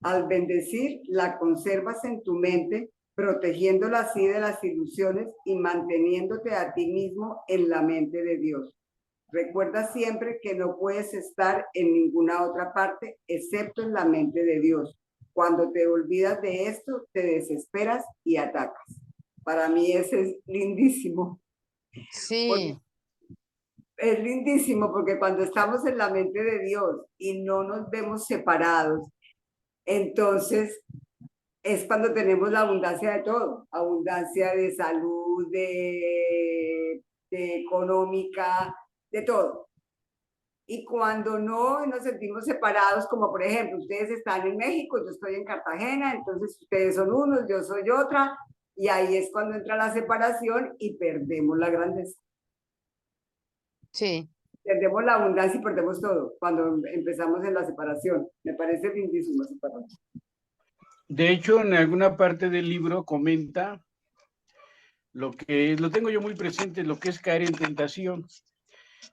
Al bendecir, la conservas en tu mente, protegiéndola así de las ilusiones y manteniéndote a ti mismo en la mente de Dios. Recuerda siempre que no puedes estar en ninguna otra parte excepto en la mente de Dios. Cuando te olvidas de esto, te desesperas y atacas. Para mí ese es lindísimo. Porque Sí, es lindísimo porque cuando estamos en la mente de Dios y no nos vemos separados, entonces es cuando tenemos la abundancia de todo, abundancia de salud, de económica, de todo. Y cuando no nos sentimos separados, como por ejemplo, ustedes están en México, yo estoy en Cartagena, entonces ustedes son unos, yo soy otra, y ahí es cuando entra la separación y perdemos la grandeza. sí. Perdemos la abundancia y perdemos todo cuando empezamos en la separación. Me parece lindísimo separar. De hecho, en alguna parte del libro comenta lo tengo yo muy presente, lo que es caer en tentación.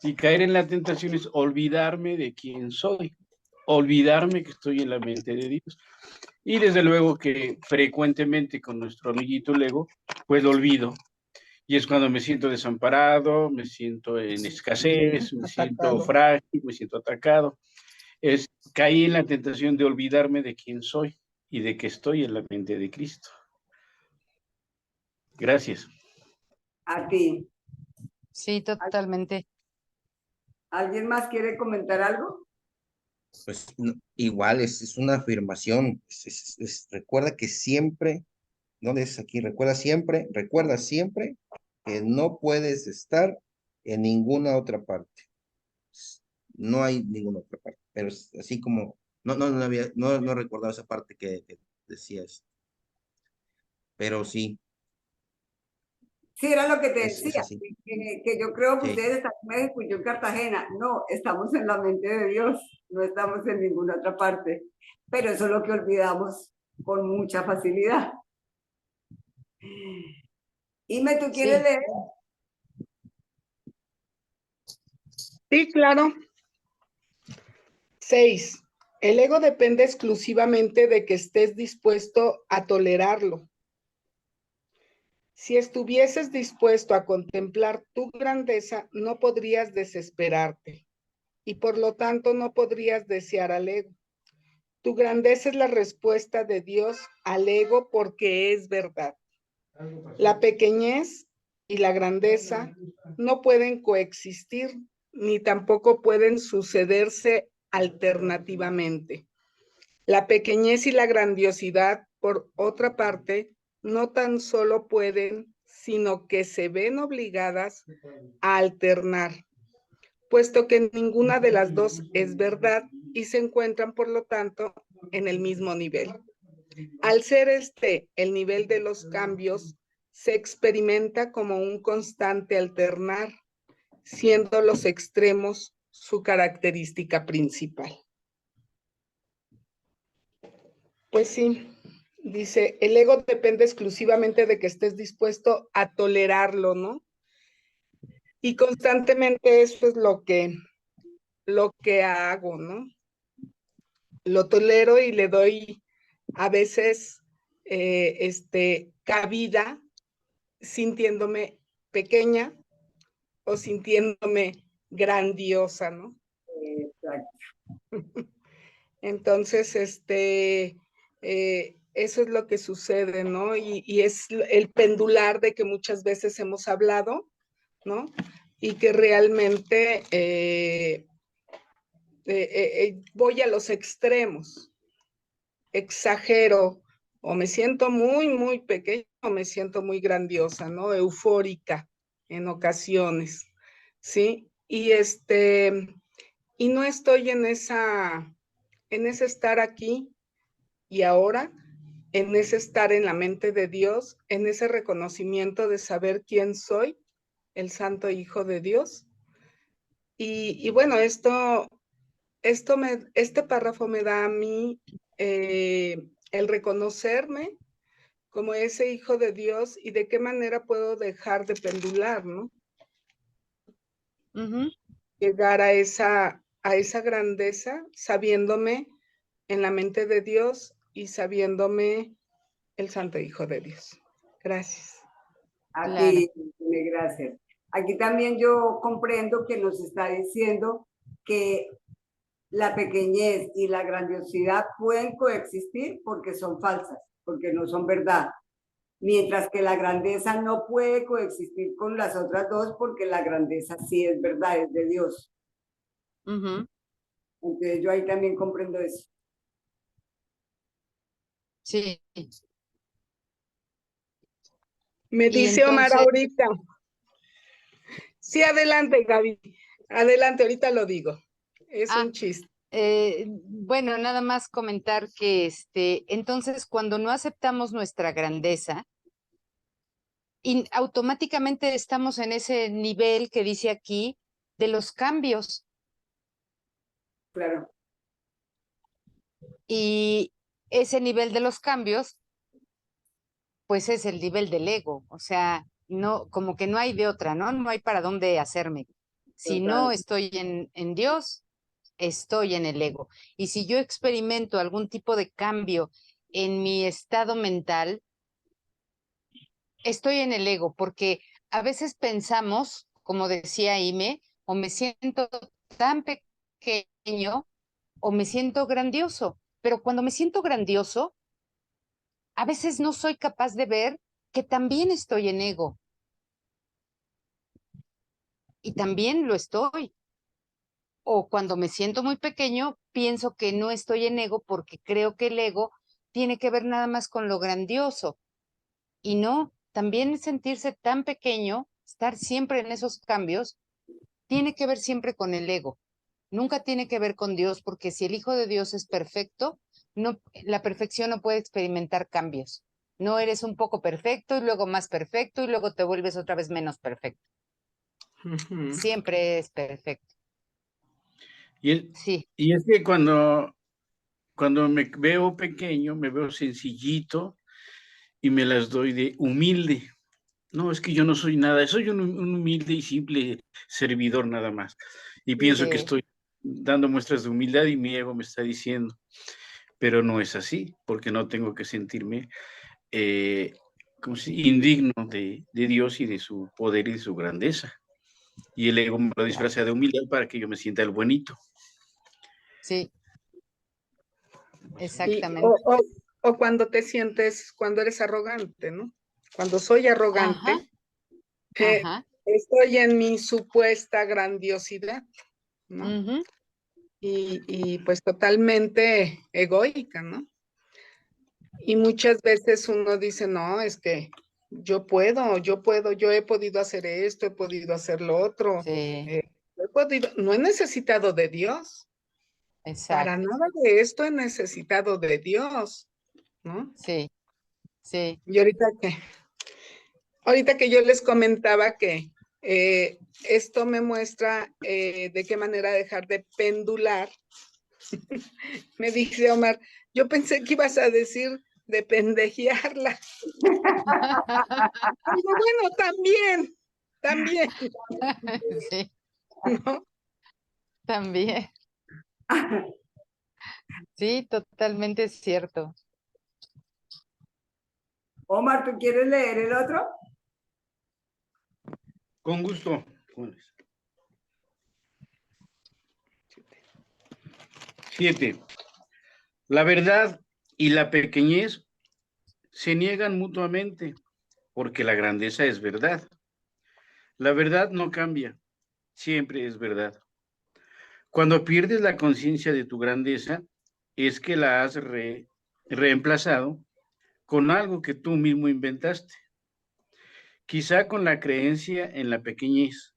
Y caer en la tentación es olvidarme de quién soy, olvidarme que estoy en la mente de Dios. Y desde luego que frecuentemente con nuestro amiguito el ego, pues lo olvido. Y es cuando me siento desamparado, me siento en escasez, me siento frágil, me siento atacado. Caí en la tentación de olvidarme de quién soy y de que estoy en la mente de Cristo. Gracias. A ti. Sí, totalmente. ¿Alguien más quiere comentar algo? Pues igual es una afirmación. Recuerda que siempre, ¿dónde es aquí? Recuerda siempre que no puedes estar en ninguna otra parte. No hay ninguna otra parte. Pero es así como, no recordaba esa parte que decías. Pero sí, Sí, era lo que te es decía, así. que yo creo que Sí, ustedes están en México y yo en Cartagena. No, estamos en la mente de Dios, no estamos en ninguna otra parte. Pero eso es lo que olvidamos con mucha facilidad. Ime, ¿tú quieres Sí. leer? Sí, claro. 6. El ego depende exclusivamente de que estés dispuesto a tolerarlo. Si estuvieses dispuesto a contemplar tu grandeza, no podrías desesperarte y por lo tanto no podrías desear al ego. Tu grandeza es la respuesta de Dios al ego porque es verdad. La pequeñez y la grandeza no pueden coexistir ni tampoco pueden sucederse alternativamente. La pequeñez y la grandiosidad, por otra parte, no tan solo pueden, sino que se ven obligadas a alternar, puesto que ninguna de las dos es verdad y se encuentran, por lo tanto, en el mismo nivel. Al ser este el nivel de los cambios, se experimenta como un constante alternar, siendo los extremos su característica principal. Pues sí, dice, el ego depende exclusivamente de que estés dispuesto a tolerarlo, ¿no? Y constantemente eso es lo que hago, ¿no? Lo tolero y le doy a veces cabida sintiéndome pequeña o sintiéndome grandiosa, ¿no? Exacto. Entonces, eso es lo que sucede, ¿no? Y es el pendular de que muchas veces hemos hablado, ¿no? Y que realmente voy a los extremos, exagero, o me siento muy, muy pequeña, o me siento muy grandiosa, ¿no? Eufórica en ocasiones, ¿sí? Y no estoy en ese estar aquí y ahora, en ese estar en la mente de Dios, en ese reconocimiento de saber quién soy, el Santo Hijo de Dios. Y bueno, este párrafo me da a mí el reconocerme como ese hijo de Dios y de qué manera puedo dejar de pendular, ¿no? Llegar a esa grandeza sabiéndome en la mente de Dios y sabiéndome el Santo Hijo de Dios. Gracias. A Claro. ti, gracias. Aquí también yo comprendo que nos está diciendo que la pequeñez y la grandiosidad pueden coexistir porque son falsas, porque no son verdad. Mientras que la grandeza no puede coexistir con las otras dos porque la grandeza sí es verdad, es de Dios. Entonces yo ahí también comprendo eso. Sí. Me Y dice Omar entonces, ahorita. Sí, adelante, Gaby. Adelante, ahorita lo digo. Es un chiste. bueno, nada más comentar que entonces cuando no aceptamos nuestra grandeza, automáticamente estamos en ese nivel que dice aquí de los cambios. Claro. Y ese nivel de los cambios, pues es el nivel del ego. O sea, no, como que no hay de otra, ¿no? No hay para dónde hacerme. Si no Total. estoy en Dios, estoy en el ego. Y si yo experimento algún tipo de cambio en mi estado mental, estoy en el ego, porque a veces pensamos, como decía Ime, o me siento tan pequeño o me siento grandioso, pero cuando me siento grandioso, a veces no soy capaz de ver que también estoy en ego y también lo estoy. O cuando me siento muy pequeño, pienso que no estoy en ego porque creo que el ego tiene que ver nada más con lo grandioso. Y no, también sentirse tan pequeño, estar siempre en esos cambios, tiene que ver siempre con el ego. Nunca tiene que ver con Dios, porque si el Hijo de Dios es perfecto, no, la perfección no puede experimentar cambios. No eres un poco perfecto y luego más perfecto y luego te vuelves otra vez menos perfecto. Siempre es perfecto. Sí. Y es que cuando me veo pequeño, me veo sencillito y me las doy de humilde, No, es que yo no soy nada, soy un humilde y simple servidor nada más. Y pienso que Sí. estoy dando muestras de humildad y mi ego me está diciendo, pero no es así, porque no tengo que sentirme indigno de Dios y de su poder y de su grandeza. Y el ego me lo disfraza de humildad para que yo me sienta el buenito. Sí, Y, exactamente. o cuando te sientes, cuando eres arrogante, ¿no? Cuando soy arrogante, Ajá, ajá. estoy en mi supuesta grandiosidad, ¿no? Ujú. Y pues totalmente egoica, ¿no? Y muchas veces uno dice, no, es que yo he podido hacer esto, he podido hacer lo otro, Sí, no he necesitado de Dios, para exacto. nada de esto he necesitado de Dios, ¿no? Sí, sí. Y ahorita que yo les comentaba que esto me muestra de qué manera dejar de pendular, me dice Omar, yo pensé que ibas a decir de pendejearla. Digo, bueno, también, Sí, ¿no? también. Sí, totalmente cierto. Omar, ¿tú quieres leer el otro? Con gusto. 7. La verdad y la pequeñez se niegan mutuamente, porque la grandeza es verdad. La verdad no cambia, siempre es verdad. Cuando pierdes la conciencia de tu grandeza, es que la has reemplazado con algo que tú mismo inventaste. Quizá con la creencia en la pequeñez,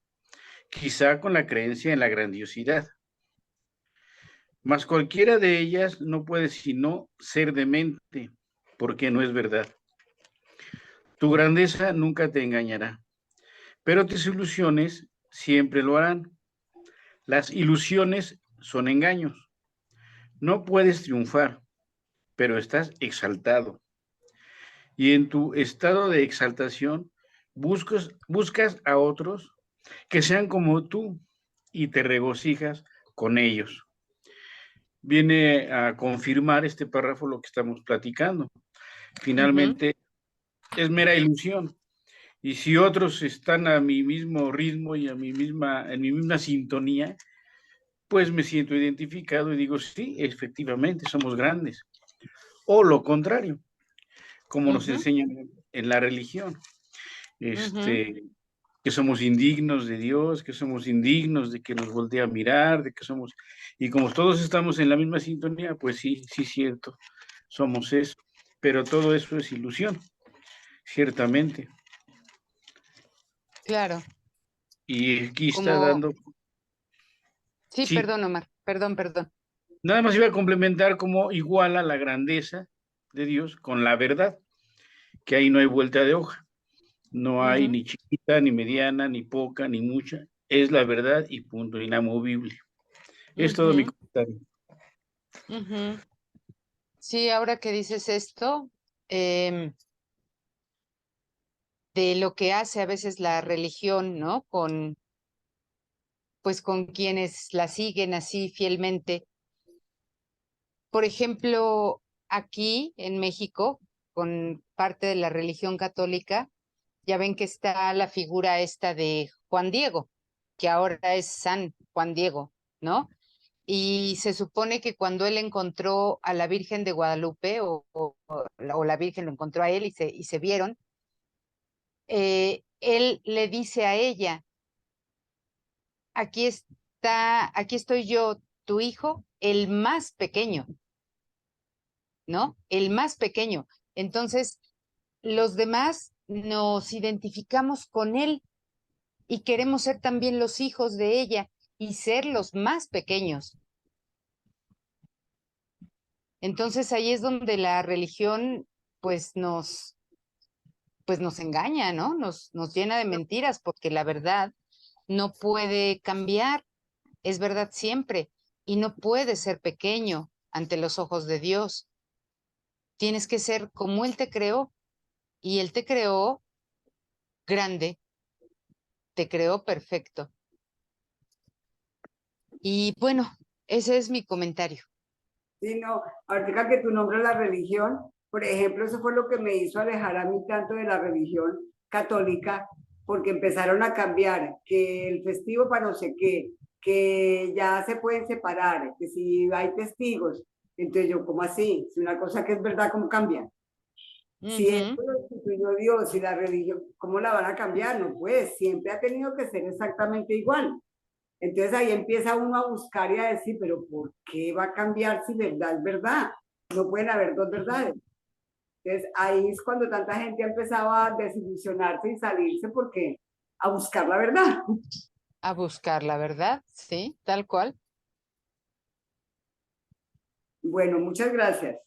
quizá con la creencia en la grandiosidad. Mas cualquiera de ellas no puede sino ser demente, porque no es verdad. Tu grandeza nunca te engañará, pero tus ilusiones siempre lo harán. Las ilusiones son engaños. No puedes triunfar, pero estás exaltado. Y en tu estado de exaltación buscas a otros que sean como tú y te regocijas con ellos. Viene a confirmar este párrafo lo que estamos platicando. Ujú. Finalmente, es mera ilusión. Y si otros están a mi mismo ritmo y en mi misma sintonía, pues me siento identificado y digo, sí, efectivamente, somos grandes. O lo contrario, como nos Ujú, enseñan en la religión, ujú. que somos indignos de Dios, que somos indignos de que nos voltee a mirar, de que somos, y como todos estamos en la misma sintonía, pues sí, sí, cierto, somos eso, pero todo eso es ilusión, ciertamente. Claro. Y aquí está Como, dando, sí, sí, perdón, Omar, perdón. nada más iba a complementar cómo iguala la grandeza de Dios con la verdad, que ahí no hay vuelta de hoja, no hay Ujú, ni chiquita, ni mediana, ni poca, ni mucha, es la verdad y punto, inamovible. Es todo mi ujú, comentario. ujú. Sí, ahora que dices esto, de lo que hace a veces la religión, ¿no? Pues con quienes la siguen así fielmente. Por ejemplo, aquí en México, con parte de la religión católica, ya ven que está la figura esta de Juan Diego, que ahora es San Juan Diego, ¿no? Y se supone que cuando él encontró a la Virgen de Guadalupe, o la Virgen lo encontró a él y se vieron, él le dice a ella, aquí estoy yo, tu hijo, el más pequeño, ¿no? El más pequeño. Entonces, los demás nos identificamos con él y queremos ser también los hijos de ella y ser los más pequeños. Entonces ahí es donde la religión pues nos engaña, ¿no? Nos llena de mentiras porque la verdad no puede cambiar, es verdad siempre y no puede ser pequeño ante los ojos de Dios. Tienes que ser como Él te creó y Él te creó grande, te creó perfecto. Y bueno, ese es mi comentario. Sí, no, ahorita que tú nombras la religión, por ejemplo, eso fue lo que me hizo alejar a mí tanto de la religión católica, porque empezaron a cambiar, que el festivo para no sé qué, que ya se pueden separar, que si hay testigos. Entonces yo, ¿cómo así? Si una cosa que es verdad, ¿cómo cambia? Si esto lo instituyó Dios y la religión, ¿cómo la van a cambiar? No, pues siempre ha tenido que ser exactamente igual. Entonces ahí empieza uno a buscar y a decir, pero ¿por qué va a cambiar si verdad es verdad? No pueden haber dos verdades. Entonces ahí es cuando tanta gente ha empezado a desilusionarse y salirse porque a buscar la verdad. A buscar la verdad, sí, tal cual. Bueno, muchas gracias.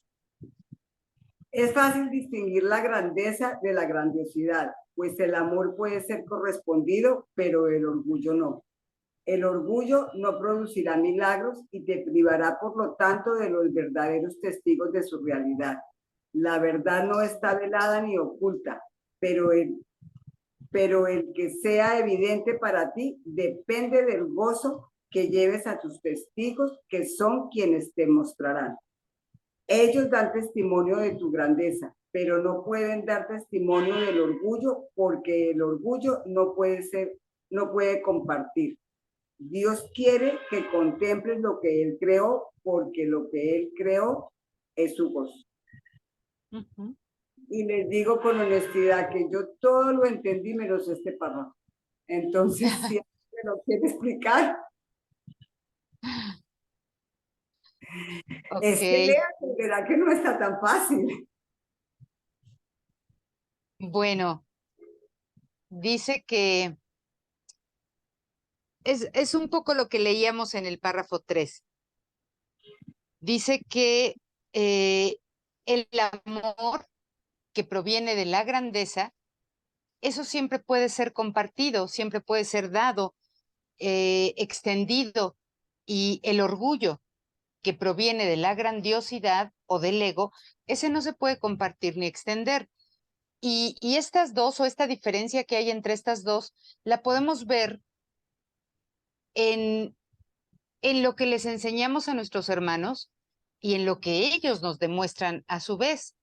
Es fácil distinguir la grandeza de la grandiosidad, pues el amor puede ser correspondido, pero el orgullo no. El orgullo no producirá milagros y te privará, por lo tanto, de los verdaderos testigos de su realidad. La verdad no está velada ni oculta, pero el que sea evidente para ti depende del gozo que lleves a tus testigos, que son quienes te mostrarán. Ellos dan testimonio de tu grandeza, pero no pueden dar testimonio del orgullo, porque el orgullo no puede compartir. Dios quiere que contemples lo que Él creó, porque lo que Él creó es su gozo. Y les digo con honestidad que yo todo lo entendí menos este párrafo. Entonces, si me lo quiere explicar, es que Ok, lea, que verá que no está tan fácil. bueno, dice que es un poco lo que leíamos en el párrafo 3. Dice que el amor que proviene de la grandeza, eso siempre puede ser compartido, siempre puede ser dado, extendido, y el orgullo que proviene de la grandiosidad o del ego, ese no se puede compartir ni extender. Y estas dos, o esta diferencia que hay entre estas dos, la podemos ver en lo que les enseñamos a nuestros hermanos y en lo que ellos nos demuestran a su vez.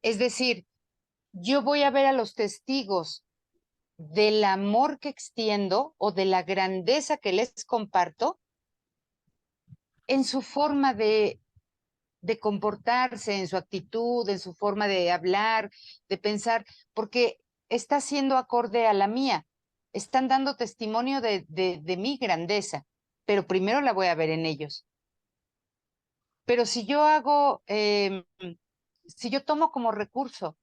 Es decir, yo voy a ver a los testigos del amor que extiendo o de la grandeza que les comparto en su forma de comportarse, en su actitud, en su forma de hablar, de pensar, porque está siendo acorde a la mía. Están dando testimonio de mi grandeza, pero primero la voy a ver en ellos. Pero si yo si yo tomo como recurso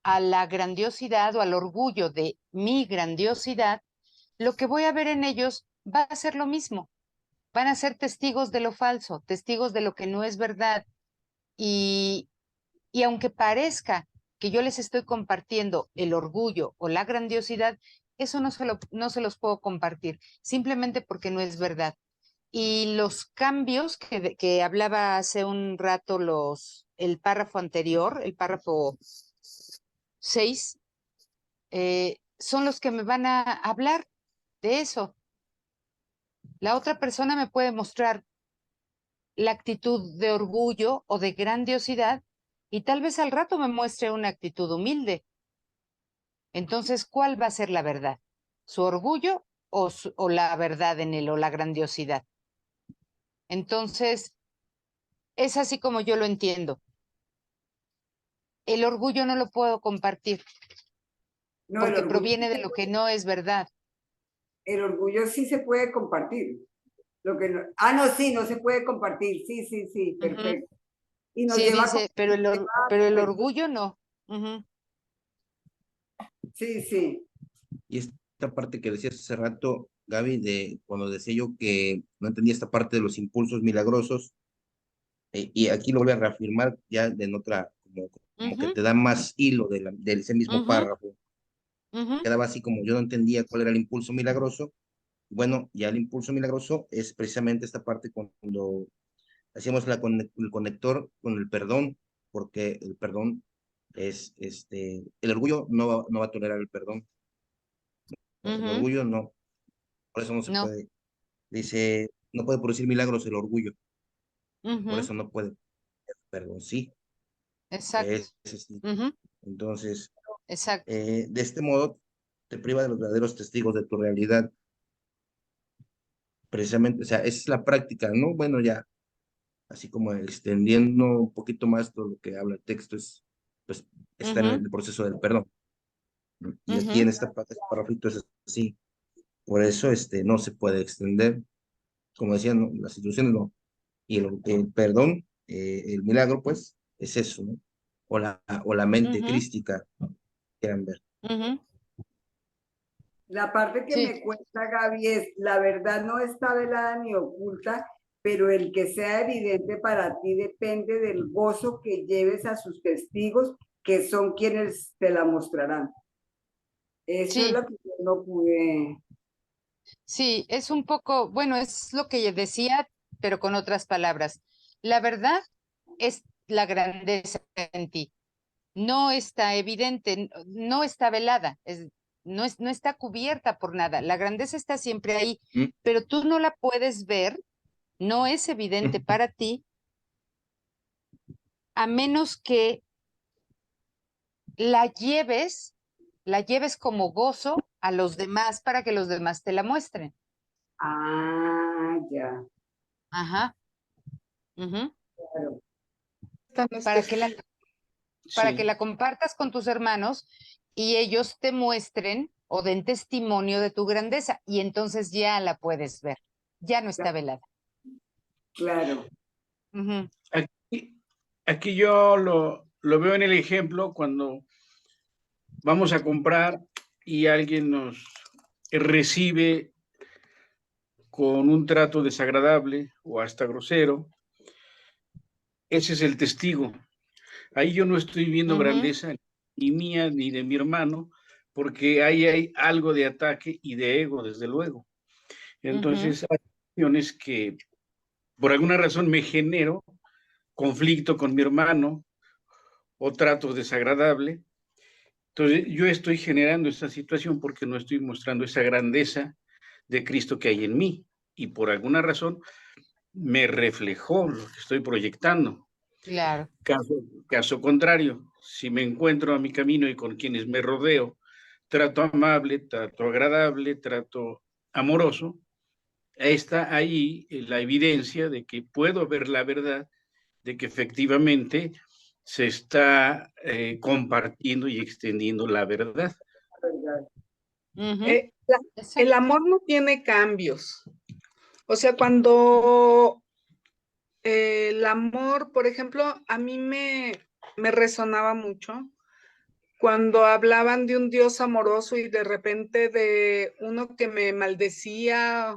a la grandiosidad o al orgullo de mi grandiosidad, lo que voy a ver en ellos va a ser lo mismo. Van a ser testigos de lo falso, testigos de lo que no es verdad. Y aunque parezca que yo les estoy compartiendo el orgullo o la grandiosidad, eso no se los puedo compartir, simplemente porque no es verdad. Y los cambios que hablaba hace un rato el párrafo anterior, el párrafo 6, son los que me van a hablar de eso. La otra persona me puede mostrar la actitud de orgullo o de grandiosidad y tal vez al rato me muestre una actitud humilde. Entonces, ¿cuál va a ser la verdad? ¿Su orgullo o la verdad en él o la grandiosidad? Entonces, es así como yo lo entiendo. El orgullo no lo puedo compartir No, porque proviene de lo que no es verdad. el orgullo sí se puede compartir. Lo que no, no, sí, no se puede compartir. Sí, sí, sí, perfecto. Y nos Sí, lleva dice, pero el orgullo no. Sí, sí. Y esta parte que decías hace rato, Gaby, de cuando decía yo que no entendía esta parte de los impulsos milagrosos, y aquí lo voy a reafirmar ya en otra, como que te da más hilo de ese mismo párrafo. Quedaba así como yo no entendía cuál era el impulso milagroso. Bueno, ya el impulso milagroso es precisamente esta parte cuando hacíamos el conector con el perdón, porque el perdón es, el orgullo no va a tolerar el perdón. El Ujú, orgullo no, por eso no se no, puede. Dice, no puede producir milagros el orgullo, por ujú, eso no puede. Perdón, sí, exacto. ese sí. Ujú, Entonces, exacto. de este modo, te priva de los verdaderos testigos de tu realidad, precisamente, o sea, esa es la práctica, ¿no? Bueno, ya, así como extendiendo un poquito más todo lo que habla el texto, es, pues, estar en Ujú, el proceso del perdón. Y aquí ujú, en este párrafito es así, por eso, no se puede extender, como decían, ¿no? Las instituciones no, y el perdón, el milagro, pues, es eso, ¿no? O la mente ujú, crística, quieran ver. ujú. La parte que Sí, me cuenta Gaby es, la verdad no está velada ni oculta, pero el que sea evidente para ti depende del gozo que lleves a sus testigos, que son quienes te la mostrarán. Eso es sí, lo que yo no pude. sí, es un poco, bueno, es lo que decía, pero con otras palabras. La verdad es la grandeza en ti. No está evidente, no está velada, no está cubierta por nada. La grandeza está siempre ahí, ¿Mm? pero tú no la puedes ver, no es evidente para ti, a menos que la la lleves como gozo a los demás para que los demás te la muestren. Ah, ya, Ajá. Ujú. claro. Esta no Para estés- que para que Sí. la compartas con tus hermanos y ellos te muestren o den testimonio de tu grandeza y entonces ya la puedes ver, ya no está velada. Claro. Ujú, Aquí yo lo veo en el ejemplo cuando vamos a comprar y alguien nos recibe con un trato desagradable o hasta grosero. Ese es el testigo. Ahí yo no estoy viendo ujú, grandeza ni mía ni de mi hermano, porque ahí hay algo de ataque y de ego, desde luego. ujú, Entonces, hay acciones que por alguna razón me genero conflicto con mi hermano o trato desagradable. Entonces, yo estoy generando esa situación porque no estoy mostrando esa grandeza de Cristo que hay en mí. Y por alguna razón me reflejó lo que estoy proyectando. claro. Caso, caso contrario, si me encuentro a mi camino y con quienes me rodeo, trato amable, trato agradable, trato amoroso, está ahí la evidencia de que puedo ver la verdad, de que efectivamente se está compartiendo y extendiendo la verdad. ¿Verdad? Ujú, el exacto. amor no tiene cambios. O sea, cuando el amor, por ejemplo, a mí me resonaba mucho cuando hablaban de un Dios amoroso y de repente de uno que me maldecía,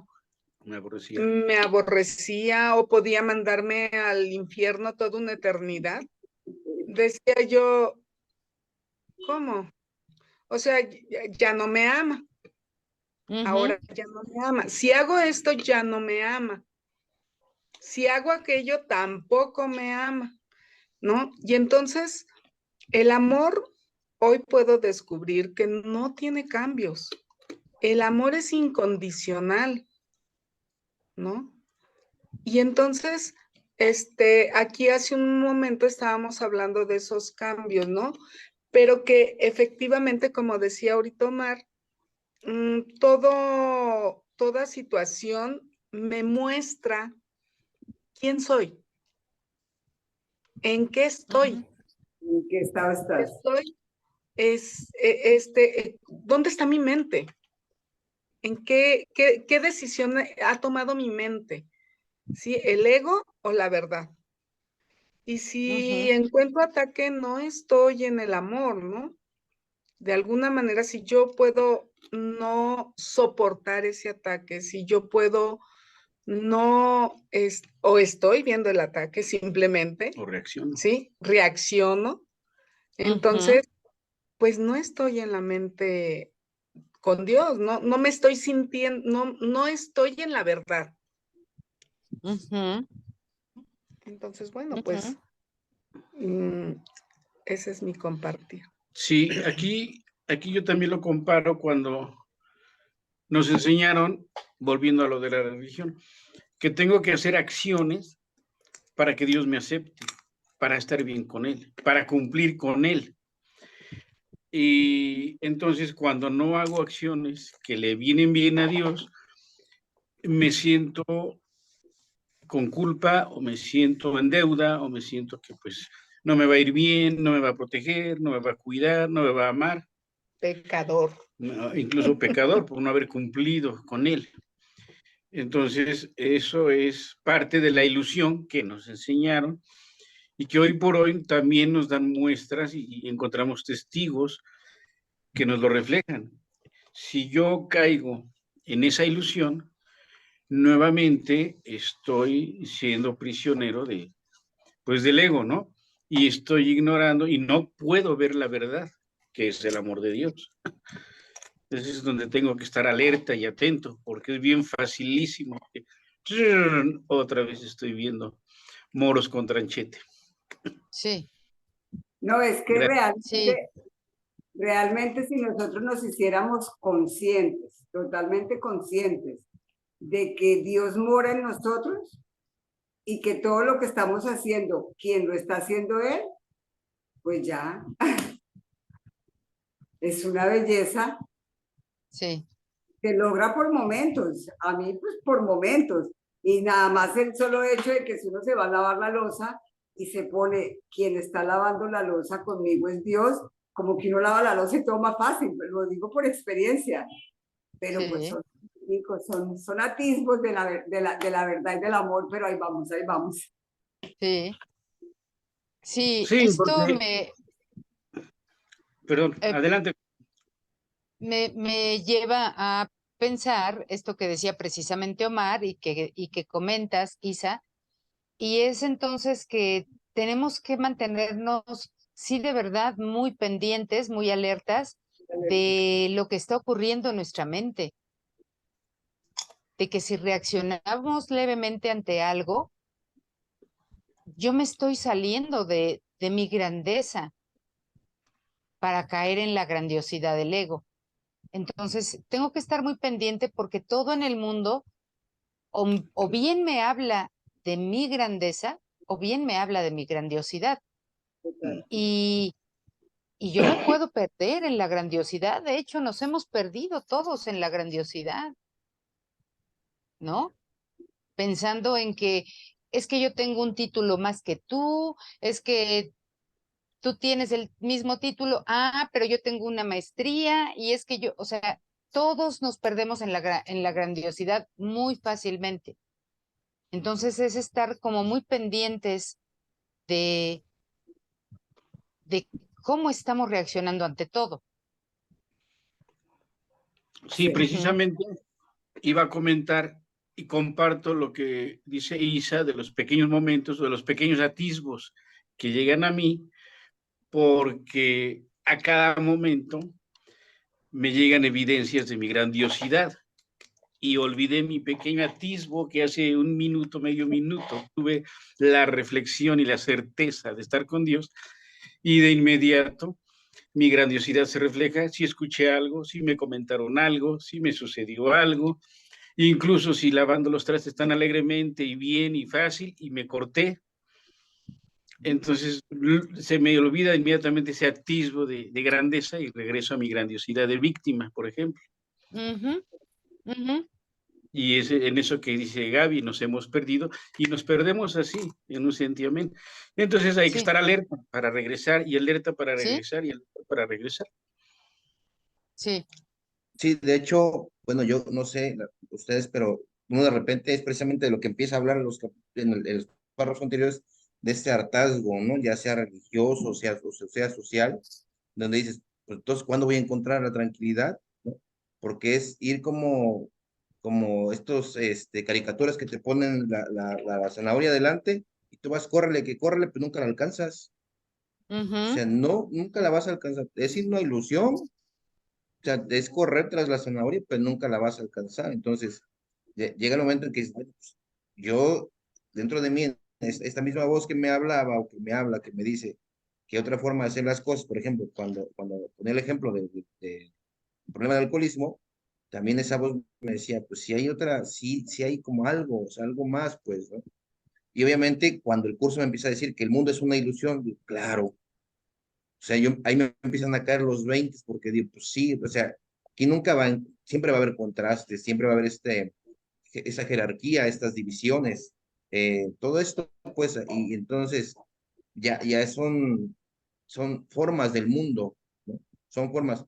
Me aborrecía. me aborrecía o podía mandarme al infierno toda una eternidad. Decía yo, ¿cómo? O sea, ya no me ama. Ujú, Ahora ya no me ama. Si hago esto, ya no me ama. Si hago aquello, tampoco me ama, ¿no? Y entonces, el amor, hoy puedo descubrir que no tiene cambios. El amor es incondicional, ¿no? Y entonces, aquí hace un momento estábamos hablando de esos cambios, ¿no? Pero que efectivamente, como decía ahorita Omar, toda situación me muestra quién soy, en qué ujú, estoy. ¿En qué estado estás? Estoy, ¿dónde está mi mente? ¿En qué decisión ha tomado mi mente? ¿Sí? ¿El ego o la verdad? Y si ujú, encuentro ataque, no estoy en el amor, ¿no? De alguna manera, si yo puedo no soportar ese ataque, si yo puedo no, o estoy viendo el ataque simplemente, O reacciono. ¿sí? Reacciono. ujú, Entonces, pues no estoy en la mente con Dios, no me estoy sintiendo, no estoy en la verdad. ujú, Entonces, bueno, pues ujú. mm, Ese es mi compartir. Sí, aquí yo también lo comparo cuando nos enseñaron, volviendo a lo de la religión, que tengo que hacer acciones para que Dios me acepte, para estar bien con Él, para cumplir con Él. Y entonces cuando no hago acciones que le vienen bien a Dios, me siento con culpa o me siento en deuda o me siento que pues no me va a ir bien, no me va a proteger, no me va a cuidar, no me va a amar. Pecador. Incluso pecador por no haber cumplido con Él. Entonces, eso es parte de la ilusión que nos enseñaron y que hoy por hoy también nos dan muestras y encontramos testigos que nos lo reflejan. Si yo caigo en esa ilusión, nuevamente estoy siendo prisionero pues del ego, ¿no? Y estoy ignorando y no puedo ver la verdad, que es el amor de Dios. Entonces es donde tengo que estar alerta y atento, porque es bien facilísimo. Otra vez estoy viendo moros con tranchete. Sí, No, es que Gracias. sí, realmente si nosotros nos hiciéramos conscientes, totalmente conscientes de que Dios mora en nosotros y que todo lo que estamos haciendo, quien lo está haciendo Él, pues ya es una belleza. sí, Se logra por momentos, a mí pues por momentos, y nada más el solo hecho de que si uno se va a lavar la loza y se pone, quien está lavando la loza conmigo es Dios, como que uno lava la loza y todo más fácil, lo digo por experiencia, pero pues sí, son atisbos de la verdad y del amor, pero ahí vamos, ahí vamos. sí. Sí, Sí, esto porque, perdón, eh, adelante. me lleva a pensar esto que decía precisamente Omar y que comentas, Isa, y es entonces que tenemos que mantenernos, sí, de verdad, muy pendientes, muy alertas de lo que está ocurriendo en nuestra mente, de que si reaccionamos levemente ante algo, yo me estoy saliendo de mi grandeza para caer en la grandiosidad del ego. Entonces, tengo que estar muy pendiente porque todo en el mundo o bien me habla de mi grandeza o bien me habla de mi grandiosidad. Y, y yo me puedo perder en la grandiosidad. De hecho, nos hemos perdido todos en la grandiosidad, ¿no? Pensando en que es que yo tengo un título más que tú, es que tú tienes el mismo título, pero yo tengo una maestría y es que yo, o sea, todos nos perdemos en en la grandiosidad muy fácilmente. Entonces es estar como muy pendientes de, de cómo estamos reaccionando ante todo. Sí, Ujú, precisamente iba a comentar y comparto lo que dice Isa de los pequeños momentos, de los pequeños atisbos que llegan a mí, porque a cada momento me llegan evidencias de mi grandiosidad y olvidé mi pequeño atisbo que hace un minuto, medio minuto, tuve la reflexión y la certeza de estar con Dios y de inmediato mi grandiosidad se refleja si escuché algo, si me comentaron algo, si me sucedió algo, incluso si lavando los trastes tan alegremente y bien y fácil y me corté. Entonces se me olvida inmediatamente ese atisbo de grandeza y regreso a mi grandiosidad de víctima, por ejemplo. ujú, ujú. Y es en eso que dice Gaby, nos hemos perdido y nos perdemos así, en un sentimiento. Entonces hay que Sí, estar alerta para regresar y alerta para sí, regresar y alerta para regresar. sí. Sí, de hecho, bueno, yo no sé ustedes, pero uno de repente es precisamente de lo que empieza a hablar en los párrafos anteriores de este hartazgo, ¿no? Ya sea religioso, sea social, donde dices, pues entonces, ¿cuándo voy a encontrar la tranquilidad? ¿No? Porque es ir como estos caricaturas que te ponen la zanahoria adelante y tú vas, córrele, que córrele, pero nunca la alcanzas. O Ujú, sea, no, nunca la vas a alcanzar. Es una ilusión, o sea, es correr tras la zanahoria, pero nunca la vas a alcanzar. Entonces, llega el momento en que dices, bueno, pues, yo, dentro de mí, esta misma voz que me hablaba o que me habla, que me dice, que otra forma de hacer las cosas, por ejemplo, cuando ponía el ejemplo del problema del alcoholismo, también esa voz me decía, pues si hay otra, si hay como algo, o sea, algo más, pues, ¿no? Y obviamente cuando el curso me empieza a decir que el mundo es una ilusión, digo, claro, o sea, ahí me empiezan a caer los 20 porque digo, pues sí, o sea, aquí nunca siempre va a haber contrastes, siempre va a haber esa jerarquía, estas divisiones, todo esto, pues, y entonces ya son formas del mundo, ¿no? Son formas.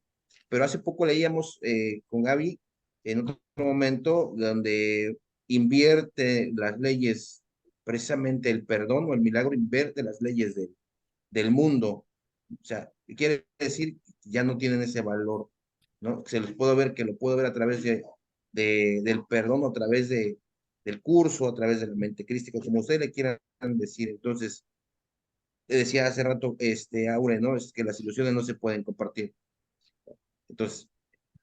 Pero hace poco leíamos con Gaby en otro momento donde invierte las leyes, precisamente el perdón o el milagro invierte las leyes del mundo. O sea, quiere decir que ya no tienen ese valor, ¿no? Se los puedo ver, que lo puedo ver a través del perdón, a través del curso, a través de la mente crística, como ustedes le quieran decir. Entonces, decía hace rato, Aure, ¿no? Es que las ilusiones no se pueden compartir. Entonces,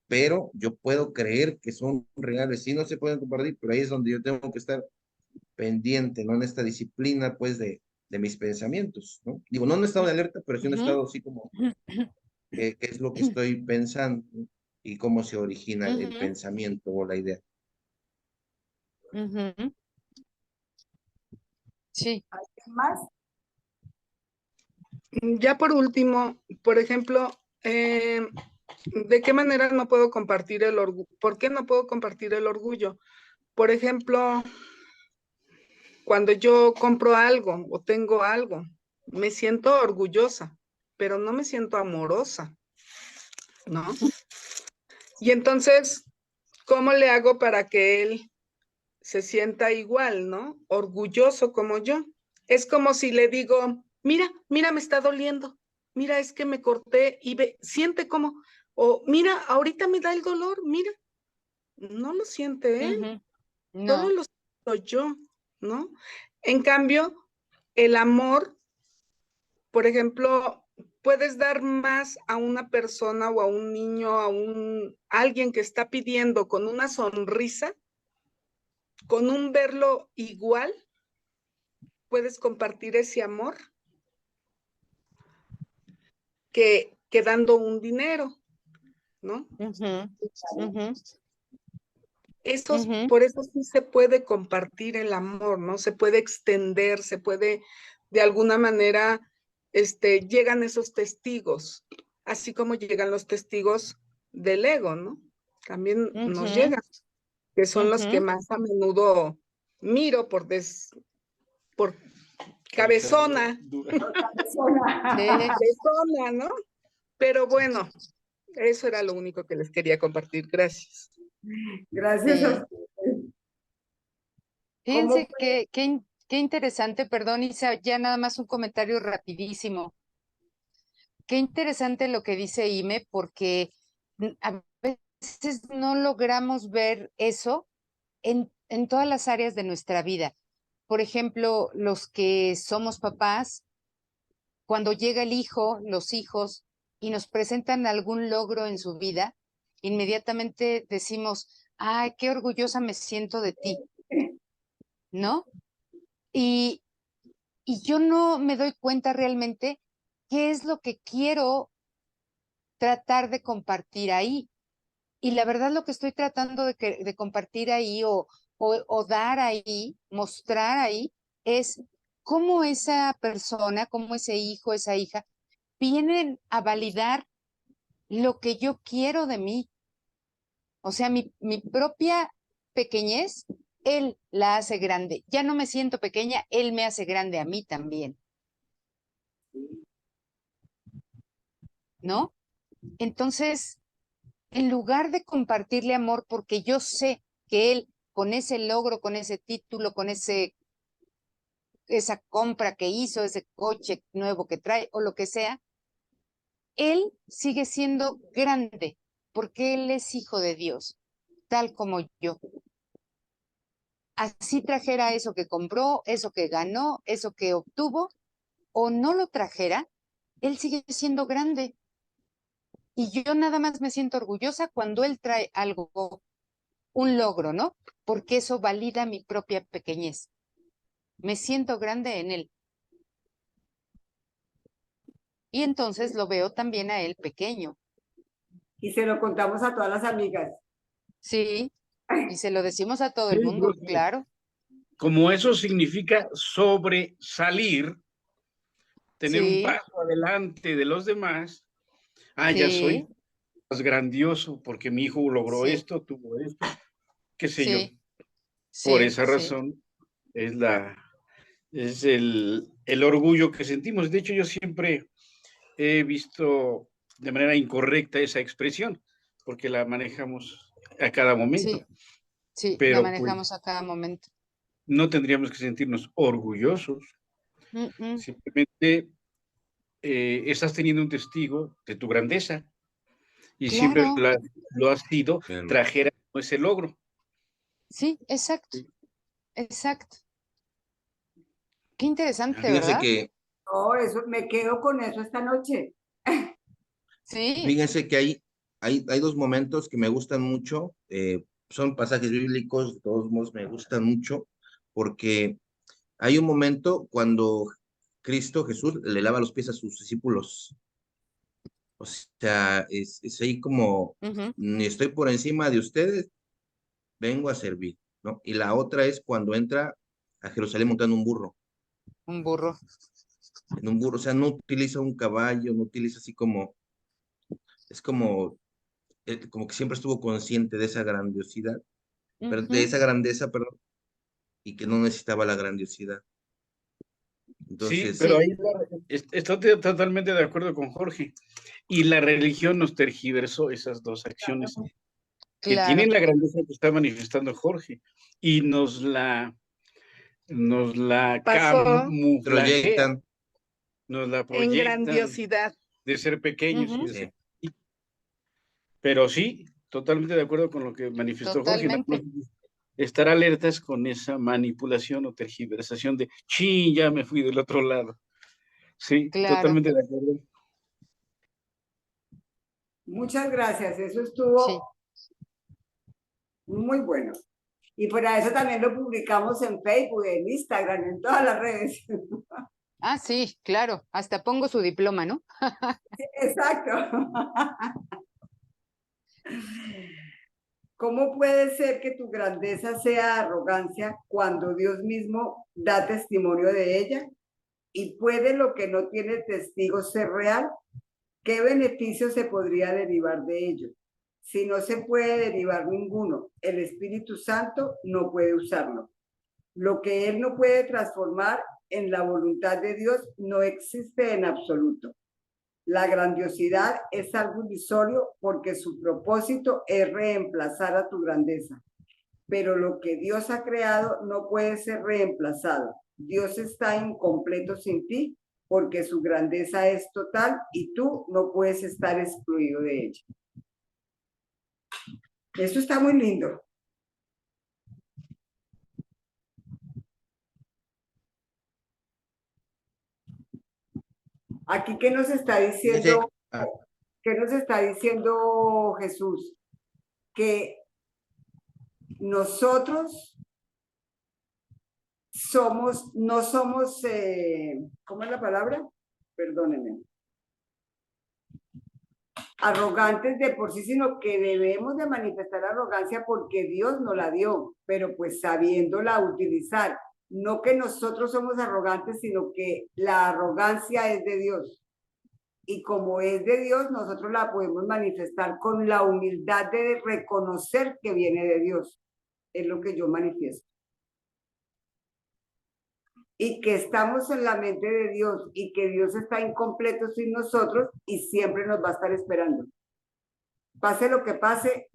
pero yo puedo creer que son reales, sí no se pueden compartir, pero ahí es donde yo tengo que estar pendiente, ¿no? En esta disciplina, pues, de mis pensamientos, ¿no? Digo, no en estado de alerta, pero sí en estado así como, ¿qué es lo que estoy pensando? ¿No? Y cómo se origina el pensamiento o la idea. Sí. ¿Alguien más? Ya por último, por ejemplo, ¿de qué manera no puedo compartir el orgullo? ¿Por qué no puedo compartir el orgullo? Por ejemplo, cuando yo compro algo o tengo algo, me siento orgullosa, pero no me siento amorosa, ¿no? Y entonces, ¿cómo le hago para que él se sienta igual, ¿no? Orgulloso como yo. Es como si le digo, mira, me está doliendo. Mira, es que me corté y siente como, o mira, ahorita me da el dolor, mira. No lo siente él, solo No. lo siento yo, ¿no? En cambio, el amor, por ejemplo, puedes dar más a una persona o a un niño, alguien que está pidiendo con una sonrisa, con un verlo igual, puedes compartir ese amor que dando un dinero, ¿no? Por eso sí se puede compartir el amor, ¿no? Se puede extender, se puede, de alguna manera, llegan esos testigos, así como llegan los testigos del ego, ¿no? También nos llegan, que son los que más a menudo miro por cabezona, cabezona, ¿no? Pero bueno, eso era lo único que les quería compartir. Gracias. Gracias a ustedes. Fíjense qué interesante, perdón, Isa, ya nada más un comentario rapidísimo. Qué interesante lo que dice Ime, porque a veces no logramos ver eso en todas las áreas de nuestra vida. Por ejemplo, los que somos papás, cuando llega el hijo, los hijos, y nos presentan algún logro en su vida, inmediatamente decimos, ay, qué orgullosa me siento de ti, ¿no? Y, y yo no me doy cuenta realmente qué es lo que quiero tratar de compartir ahí. Y la verdad lo que estoy tratando de compartir ahí o dar ahí, mostrar ahí, es cómo esa persona, cómo ese hijo, esa hija, vienen a validar lo que yo quiero de mí. O sea, mi propia pequeñez, él la hace grande. Ya no me siento pequeña, él me hace grande a mí también. ¿No? Entonces, en lugar de compartirle amor, porque yo sé que él, con ese logro, con ese título, con esa compra que hizo, ese coche nuevo que trae o lo que sea, él sigue siendo grande, porque él es hijo de Dios, tal como yo. Así trajera eso que compró, eso que ganó, eso que obtuvo, o no lo trajera, él sigue siendo grande. Y yo nada más me siento orgullosa cuando él trae algo, un logro, ¿no? Porque eso valida mi propia pequeñez. Me siento grande en él. Y entonces lo veo también a él pequeño. Y se lo contamos a todas las amigas. Sí, y se lo decimos a todo Sí, el mundo, porque claro. como eso significa sobresalir, tener un Sí, paso adelante de los demás, ya soy sí, más grandioso porque mi hijo logró sí, esto, tuvo esto, qué sé yo. sí, Por sí, esa sí. razón es el orgullo que sentimos. De hecho, yo siempre he visto de manera incorrecta esa expresión, porque la manejamos a cada momento, Sí, sí, la pero pues manejamos a cada momento. no tendríamos que sentirnos orgullosos, Mm, mm, simplemente estás teniendo un testigo de tu grandeza y siempre claro, lo has sido, Bien. trajera ese logro. sí, exacto, exacto. Qué interesante, Fíjense ¿verdad? que, No, eso, me quedo con eso esta noche. Sí, fíjense que hay dos momentos que me gustan mucho, son pasajes bíblicos, de todos modos me gustan mucho, porque hay un momento cuando Cristo Jesús le lava los pies a sus discípulos. O sea, es ahí como, ujú, ni estoy por encima de ustedes, vengo a servir, ¿no? Y la otra es cuando entra a Jerusalén montando un burro, un burro. en un burro, o sea, no utiliza un caballo, no utiliza así como, es como que siempre estuvo consciente de esa grandiosidad, pero de Ujú, esa grandeza, perdón, y que no necesitaba la grandiosidad. Sí, pero Entonces, sí, ahí estoy totalmente de acuerdo con Jorge. Y la religión nos tergiversó esas dos acciones que claro. tienen la grandeza que está manifestando Jorge y nos la Pasó camuflajea, proyectan, nos la en proyectan grandiosidad. de ser pequeños y Ujú, de ser... sí. Pero sí, totalmente de acuerdo con lo que manifestó Jorge. Nada más totalmente, estar alertas con esa manipulación o tergiversación de, sí, ya me fui del otro lado. Sí, claro. totalmente de acuerdo. Muchas gracias, eso Sí. estuvo muy bueno. Y para eso también lo publicamos en Facebook, en Instagram, en todas las redes. Ah, sí, claro. Hasta pongo su diploma, ¿no? Exacto. ¿Cómo puede ser que tu grandeza sea arrogancia cuando Dios mismo da testimonio de ella? ¿Y puede lo que no tiene testigos ser real? ¿Qué beneficio se podría derivar de ello? Si no se puede derivar ninguno, el Espíritu Santo no puede usarlo. Lo que Él no puede transformar en la voluntad de Dios no existe en absoluto. La grandiosidad es algo ilusorio porque su propósito es reemplazar a tu grandeza. Pero lo que Dios ha creado no puede ser reemplazado. Dios está incompleto sin ti porque su grandeza es total y tú no puedes estar excluido de ella. Esto está muy lindo. Aquí, ¿qué nos está Fíjense, diciendo? ¿Qué nos está diciendo Jesús? Que nosotros no somos, ¿cómo es la palabra? Perdónenme. Arrogantes de por sí, sino que debemos de manifestar arrogancia porque Dios nos la dio, pero pues sabiéndola utilizar. No que nosotros somos arrogantes, sino que la arrogancia es de Dios. Y como es de Dios, nosotros la podemos manifestar con la humildad de reconocer que viene de Dios. Es lo que yo manifiesto. Y que estamos en la mente de Dios y que Dios está incompleto sin nosotros y siempre nos va a estar esperando. Pase lo que pase,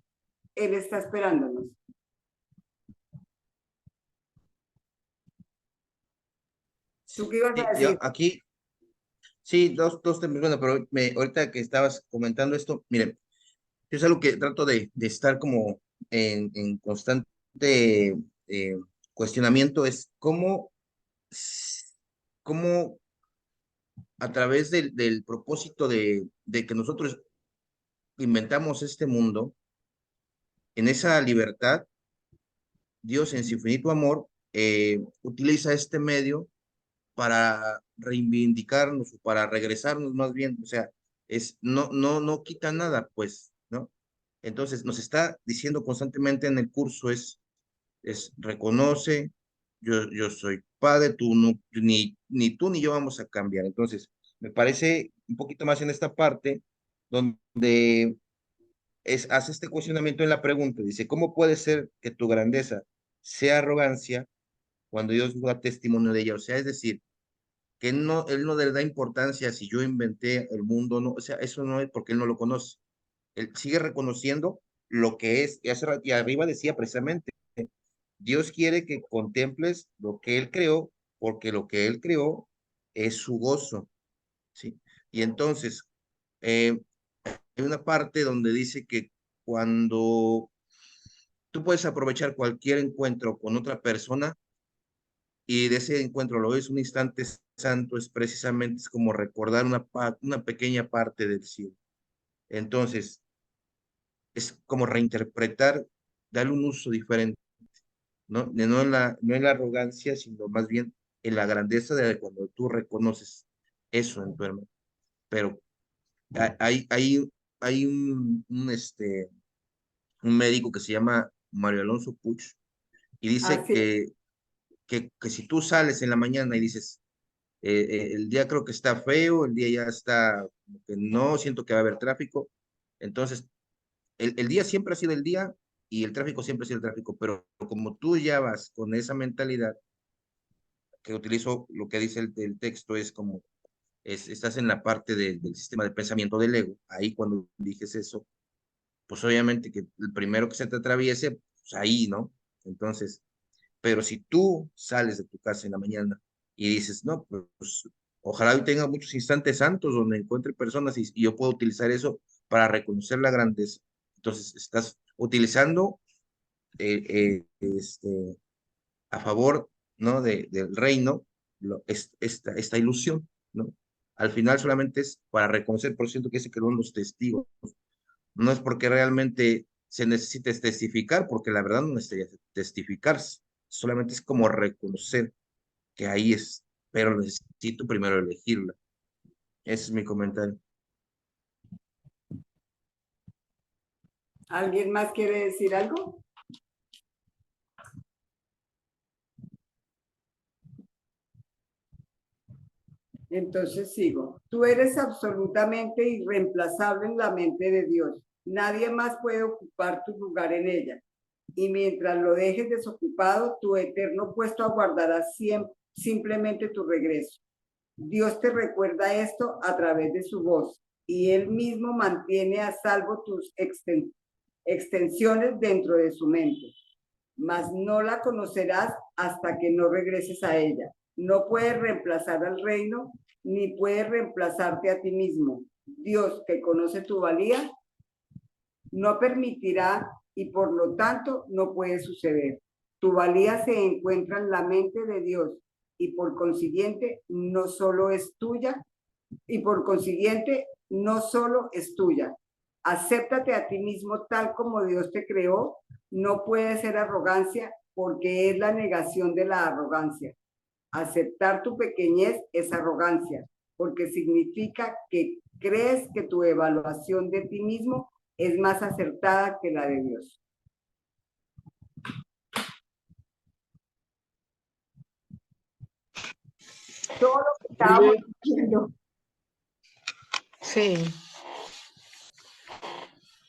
Él está esperándonos. ¿Tú qué ibas a sí, decir? aquí, sí, dos temas, bueno, pero ahorita que estabas comentando esto, miren, es algo que trato de estar como en constante eh, cuestionamiento, es cómo a través del propósito de que nosotros inventamos este mundo, en esa libertad, Dios en su infinito amor utiliza este medio para reivindicarnos o para regresarnos más bien, o sea, no quita nada, pues, ¿no? Entonces nos está diciendo constantemente en el curso reconoce, yo soy padre, tú no, ni tú ni yo vamos a cambiar. Entonces, me parece un poquito más en esta parte donde hace este cuestionamiento en la pregunta, dice, ¿cómo puede ser que tu grandeza sea arrogancia cuando Dios da testimonio de ella? O sea, es decir, que él no le da importancia si yo inventé el mundo, no, o sea, eso no es porque él no lo conoce. Él sigue reconociendo lo que es, y arriba decía precisamente, Dios quiere que contemples lo que Él creó, porque lo que Él creó es su gozo, ¿sí? Y entonces, hay una parte donde dice que cuando tú puedes aprovechar cualquier encuentro con otra persona y de ese encuentro lo ves un instante santo, es precisamente es como recordar una pequeña parte del cielo. Entonces, es como reinterpretar, darle un uso diferente. No en la arrogancia, sino más bien en la grandeza de cuando tú reconoces eso en tu hermano. Pero hay un médico que se llama Mario Alonso Puig y dice Así, que si tú sales en la mañana y dices, el día creo que está feo, el día ya está, como que no, siento que va a haber tráfico, entonces el día siempre ha sido el día y el tráfico siempre ha sido el tráfico, pero como tú ya vas con esa mentalidad, que utilizo lo que dice el texto, es como, estás en la parte del sistema de pensamiento del ego, ahí cuando dices eso, pues obviamente que el primero que se te atraviese, pues ahí, ¿no? Entonces, pero si tú sales de tu casa en la mañana y dices, no, pues ojalá hoy tenga muchos instantes santos donde encuentre personas y yo puedo utilizar eso para reconocer la grandeza. Entonces, estás utilizando a favor, ¿no? Del reino, esta ilusión, ¿no? Al final solamente es para reconocer, por ciento que se quedaron los testigos. No es porque realmente se necesite testificar, porque la verdad no necesitaría testificarse. Solamente es como reconocer que ahí es, pero necesito primero elegirla. Ese es mi comentario. ¿alguien más quiere decir algo? Entonces sigo. Tú eres absolutamente irreemplazable en la mente de Dios. Nadie más puede ocupar tu lugar en ella. Y mientras lo dejes desocupado, tu eterno puesto aguardará simplemente tu regreso. Dios te recuerda esto a través de su voz y Él mismo mantiene a salvo tus extensiones dentro de su mente. Mas no la conocerás hasta que no regreses a ella. No puedes reemplazar al reino, ni puedes reemplazarte a ti mismo. Dios, que conoce tu valía, no permitirá y por lo tanto no puede suceder. Tu valía se encuentra en la mente de Dios y por consiguiente no solo es tuya, y por consiguiente no solo es tuya. Acéptate a ti mismo tal como Dios te creó. No puede ser arrogancia porque es la negación de la arrogancia. Aceptar tu pequeñez es arrogancia porque significa que crees que tu evaluación de ti mismo es más acertada que la de Dios. Todo lo que estábamos diciendo. Sí,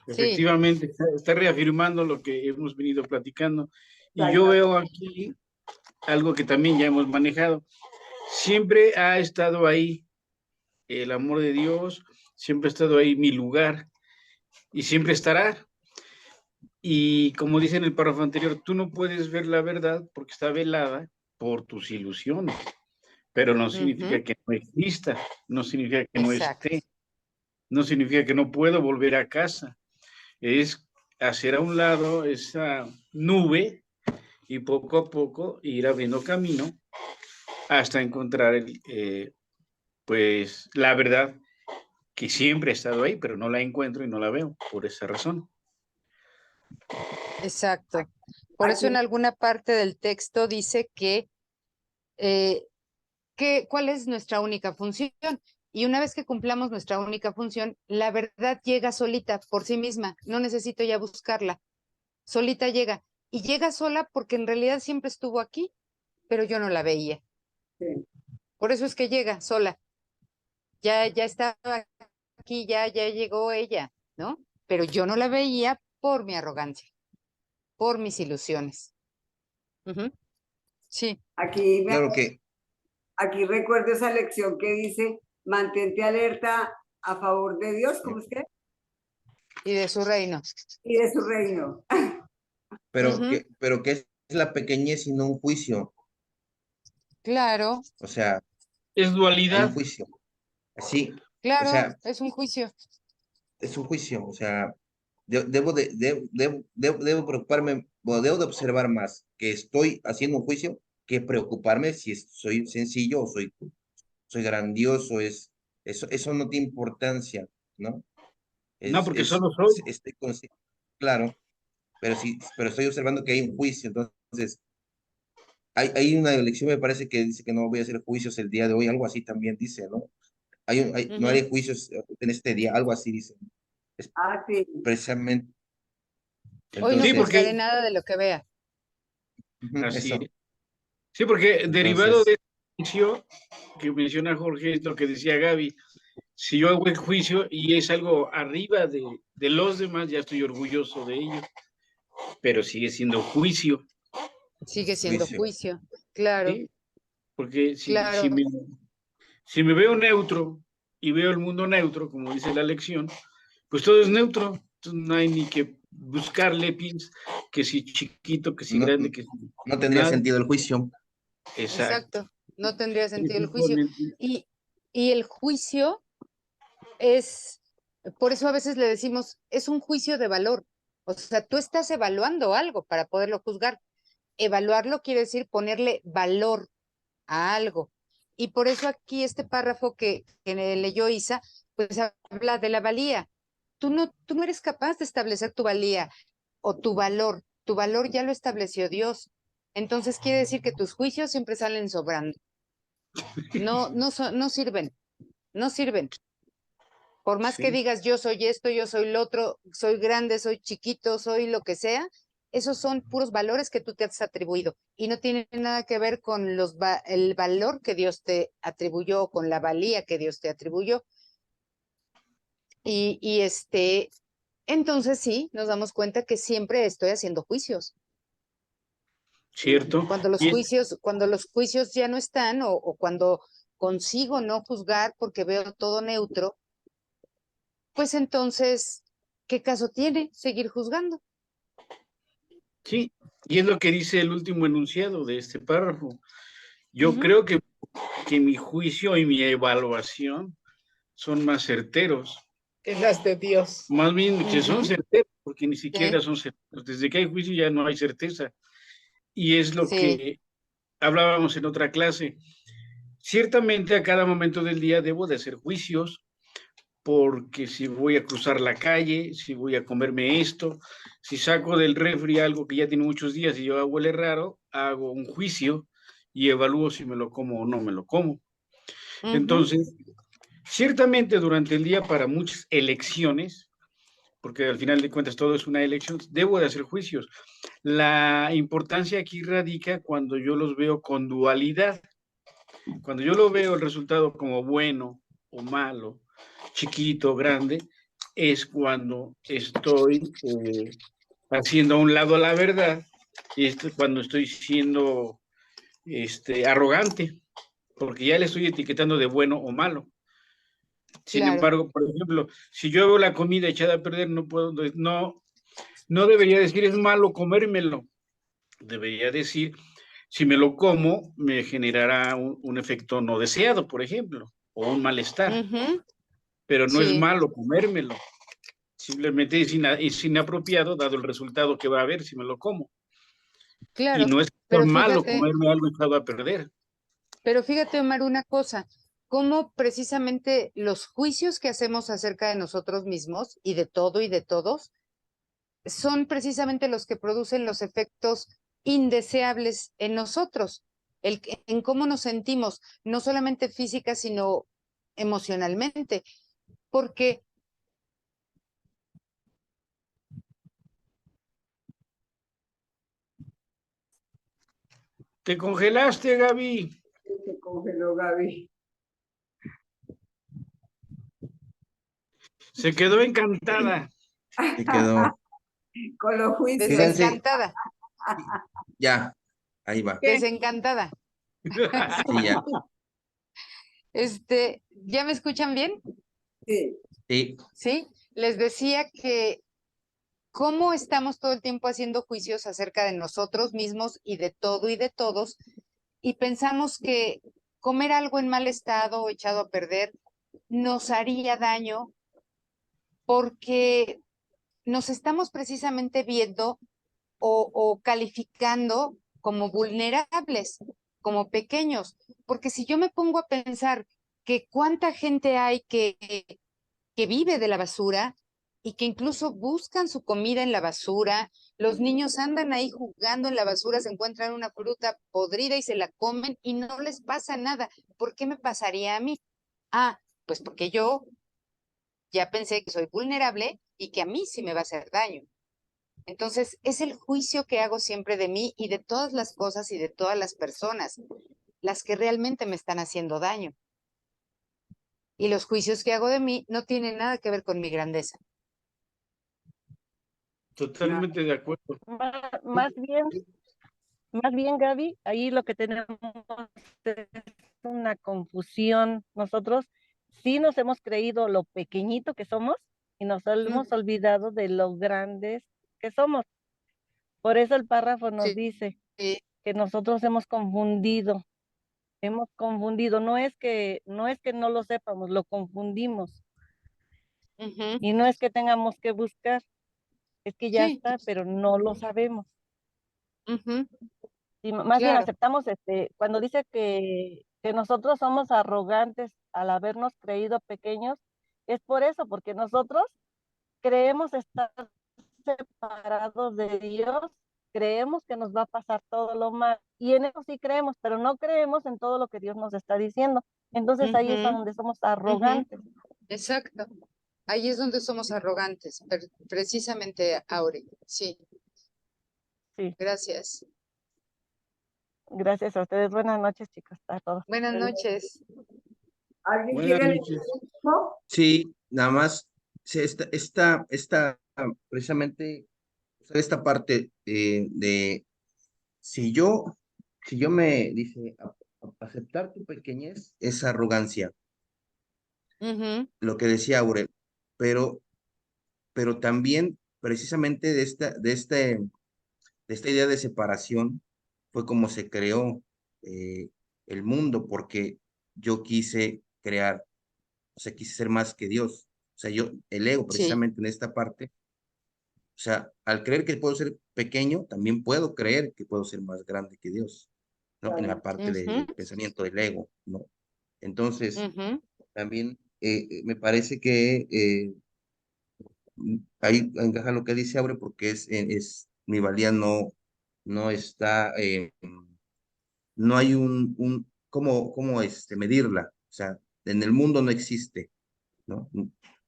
Efectivamente, está reafirmando lo que hemos venido platicando. Y yo veo aquí algo que también ya hemos manejado. Siempre ha estado ahí el amor de Dios, siempre ha estado ahí mi lugar y siempre estará. Y como dice en el párrafo anterior, tú no puedes ver la verdad porque está velada por tus ilusiones, pero no significa que no exista, no significa que no esté, no significa que no puedo volver a casa. Es hacer a un lado esa nube y poco a poco ir abriendo camino hasta encontrar pues la verdad que siempre ha estado ahí, pero no la encuentro y no la veo por esa razón. Exacto. Por eso en alguna parte del texto dice que ¿cuál es nuestra única función? Y una vez que cumplamos nuestra única función, la verdad llega solita por sí misma. No necesito ya buscarla. Solita llega. Y llega sola porque en realidad siempre estuvo aquí, pero yo no la veía. Sí. Por eso es que llega sola. Ya estaba aquí, ya llegó ella, ¿no? Pero yo no la veía por mi arrogancia, por mis ilusiones. Ujú. Sí, Aquí, Claro que, aquí recuerdo esa lección que dice, mantente alerta a favor de Dios, ¿cómo es que? y de su reino. Y de su reino. Ujú. pero que es la pequeñez y no un juicio. Claro, O sea, Es hay un dualidad. juicio. Así, o claro, sea, es un juicio. es un juicio. O sea, debo preocuparme, o debo de observar más que estoy haciendo un juicio que preocuparme si soy sencillo o soy grandioso. Eso no tiene importancia, ¿no? No, porque solo soy. Estoy claro, pero estoy observando que hay un juicio. Entonces, hay una lección, me parece, que dice que no voy a hacer juicios el día de hoy, algo así también dice, ¿no? No Ujú. haré juicios en este día, algo así dice. Es Ah, sí. precisamente, Hoy no Sí, entonces, juzgaré porque nada de lo que vea. así eso, es. Sí, porque derivado de entonces, este juicio que menciona Jorge, es lo que decía Gaby. Si yo hago el juicio y es algo arriba de los demás, ya estoy orgulloso de ello, pero sigue siendo juicio, Sigue siendo juicio. juicio. Claro, ¿sí? Porque claro. si me veo neutro y veo el mundo neutro, como dice la lección, pues todo es neutro. Entonces no hay ni que buscarle pins, que si chiquito, que si No, grande, que si no tendría nada. sentido el juicio. Exacto. Exacto. No tendría sentido el juicio. Efectivamente. Y, y el juicio es, por eso a veces le decimos, es un juicio de valor. O sea, tú estás evaluando algo para poderlo juzgar. Evaluarlo quiere decir ponerle valor a algo. Y por eso aquí este párrafo que leyó Isa, pues habla de la valía. Tú no eres capaz de establecer tu valía o tu valor. Tu valor ya lo estableció Dios. Entonces quiere decir que tus juicios siempre salen sobrando. No sirven, no sirven. Por más que Sí. digas yo soy esto, yo soy lo otro, soy grande, soy chiquito, soy lo que sea, esos son puros valores que tú te has atribuido y no tienen nada que ver con el valor que Dios te atribuyó o con la valía que Dios te atribuyó. Entonces sí, nos damos cuenta que siempre estoy haciendo juicios. ¿Cierto? Cuando los juicios ya no están o cuando consigo no juzgar porque veo todo neutro, pues entonces, ¿qué caso tiene seguir juzgando? Sí, y es lo que dice el último enunciado de este párrafo. Yo Ujú. creo que mi juicio y mi evaluación son más certeros, Que las de Dios. más bien que son Ujú. certeros, porque ni siquiera Sí, son certeros. Desde que hay juicio ya no hay certeza. Y es lo sí, que hablábamos en otra clase. Ciertamente a cada momento del día debo de hacer juicios, porque si voy a cruzar la calle, si voy a comerme esto, si saco del refri algo que ya tiene muchos días y yo huele raro, hago un juicio y evalúo si me lo como o no me lo como. ujú, Entonces, ciertamente durante el día para muchas elecciones, porque al final de cuentas todo es una elección, debo de hacer juicios. La importancia aquí radica cuando yo los veo con dualidad. Cuando yo lo veo el resultado como bueno o malo, chiquito, grande, es cuando estoy haciendo a un lado la verdad y es cuando estoy siendo arrogante, porque ya le estoy etiquetando de bueno o malo. Sin claro. embargo, por ejemplo, si yo veo la comida echada a perder, no debería decir es malo comérmelo. Debería decir, si me lo como, me generará un efecto no deseado, por ejemplo, o un malestar. Ujú, Pero no es sí, malo comérmelo. Simplemente es inapropiado dado el resultado que va a haber si me lo como. Y claro. no es por Pero malo fíjate, comerme algo echado a perder. pero fíjate, Omar, una cosa, cómo precisamente los juicios que hacemos acerca de nosotros mismos y de todo y de todos son precisamente los que producen los efectos indeseables en nosotros. en cómo nos sentimos, no solamente física, sino emocionalmente, porque Te congelaste, Gaby. Se congeló Gaby. Se quedó encantada. Se quedó. Con los juicios. Fíjense. desencantada, Ya, ahí va. desencantada. Sí, ya. ¿Ya me escuchan bien? Sí. Sí, Sí, les decía que cómo estamos todo el tiempo haciendo juicios acerca de nosotros mismos y de todo y de todos, y pensamos que comer algo en mal estado o echado a perder nos haría daño porque nos estamos precisamente viendo o calificando como vulnerables, como pequeños, porque si yo me pongo a pensar que cuánta gente hay que vive de la basura y que incluso buscan su comida en la basura. Los niños andan ahí jugando en la basura, se encuentran una fruta podrida y se la comen y no les pasa nada. ¿Por qué me pasaría a mí? Ah, pues porque yo ya pensé que soy vulnerable y que a mí sí me va a hacer daño. Entonces, es el juicio que hago siempre de mí y de todas las cosas y de todas las personas, las que realmente me están haciendo daño. Y los juicios que hago de mí no tienen nada que ver con mi grandeza. Totalmente de acuerdo. Más bien, Gaby, ahí lo que tenemos es una confusión. Nosotros sí nos hemos creído lo pequeñito que somos y nos hemos olvidado de lo grandes que somos. Por eso el párrafo nos Sí, dice sí. que nosotros hemos confundido, no es que no lo sepamos, lo confundimos. Ujú. Y no es que tengamos que buscar, es que ya Sí, está, pero no lo sabemos. ujú, Y más bien claro. aceptamos, cuando dice que nosotros somos arrogantes al habernos creído pequeños, es por eso, porque nosotros creemos estar separados de Dios, creemos que nos va a pasar todo lo mal, y en eso sí creemos, pero no creemos en todo lo que Dios nos está diciendo. Entonces ahí es Ujú, donde somos ujú, arrogantes. exacto. Ahí es donde somos arrogantes, precisamente, Aure. Sí, Sí, gracias. gracias a ustedes. Buenas noches, chicos, a todos. Buenas noches. ¿Alguien Buenas quiere noches. leer? sí, nada más. Sí, precisamente, o sea, esta parte de si yo me dice aceptar tu pequeñez es arrogancia, Ujú, lo que decía Aurel, pero, pero también precisamente de esta idea de separación fue como se creó el mundo, porque yo quise crear, o sea, quise ser más que Dios. O sea, el ego sí. precisamente en esta parte, o sea, al creer que puedo ser pequeño, también puedo creer que puedo ser más grande que Dios, ¿no? En la parte Ujú, del pensamiento del ego, ¿no? Entonces, ujú, también me parece que ahí encaja lo que dice Aure, porque mi valía no está, no hay cómo medirla. O sea, en el mundo no existe, ¿no?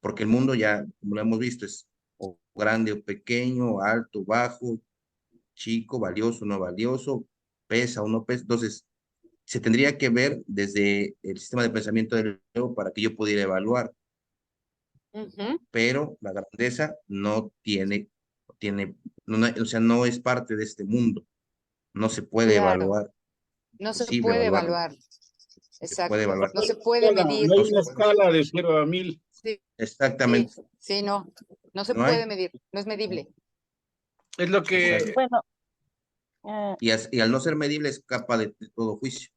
Porque el mundo ya, como lo hemos visto, es o grande o pequeño, alto, bajo, chico, valioso, no valioso, pesa o no pesa. Entonces, se tendría que ver desde el sistema de pensamiento del ego para que yo pudiera evaluar, ujú, pero la grandeza o sea, no es parte de este mundo, no se puede claro. evaluar, No se imposible puede evaluarlo, evaluar. se puede Exacto. evaluar, No se puede medir. No hay no se una puede. escala de 0 a 1000. Sí, sí, Exactamente, sí, no. No se no hay, puede medir. No es medible. Es lo que, exacto. Bueno, eh, Y al no ser medible escapa de todo juicio,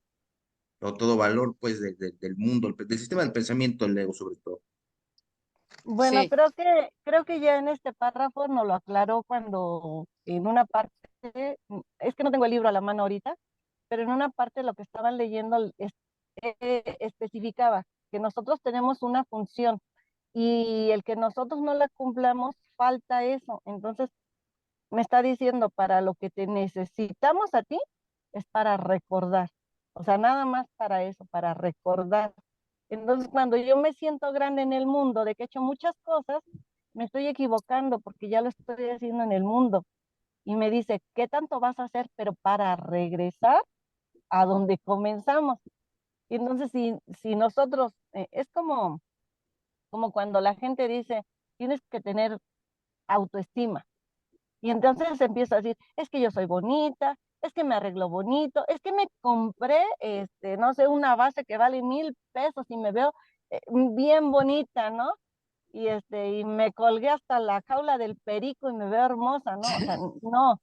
o todo valor, pues, del mundo, del sistema del pensamiento, el ego sobre todo. bueno, Sí. creo que ya en este párrafo nos lo aclaró cuando en una parte, es que no tengo el libro a la mano ahorita, pero en una parte lo que estaban leyendo especificaba que nosotros tenemos una función y el que nosotros no la cumplamos, falta eso. Entonces, me está diciendo, para lo que te necesitamos a ti, es para recordar. O sea, nada más para eso, para recordar. Entonces, cuando yo me siento grande en el mundo, de que he hecho muchas cosas, me estoy equivocando porque ya lo estoy haciendo en el mundo. Y me dice, ¿qué tanto vas a hacer? Pero para regresar a donde comenzamos. Y entonces, si nosotros, es como cuando la gente dice, tienes que tener autoestima. Y entonces empieza a decir, es que yo soy bonita, es que me arreglo bonito, es que me compré, no sé, una base que vale 1,000 pesos y me veo bien bonita, ¿no? Y me colgué hasta la jaula del perico y me veo hermosa, ¿no? O sea, no,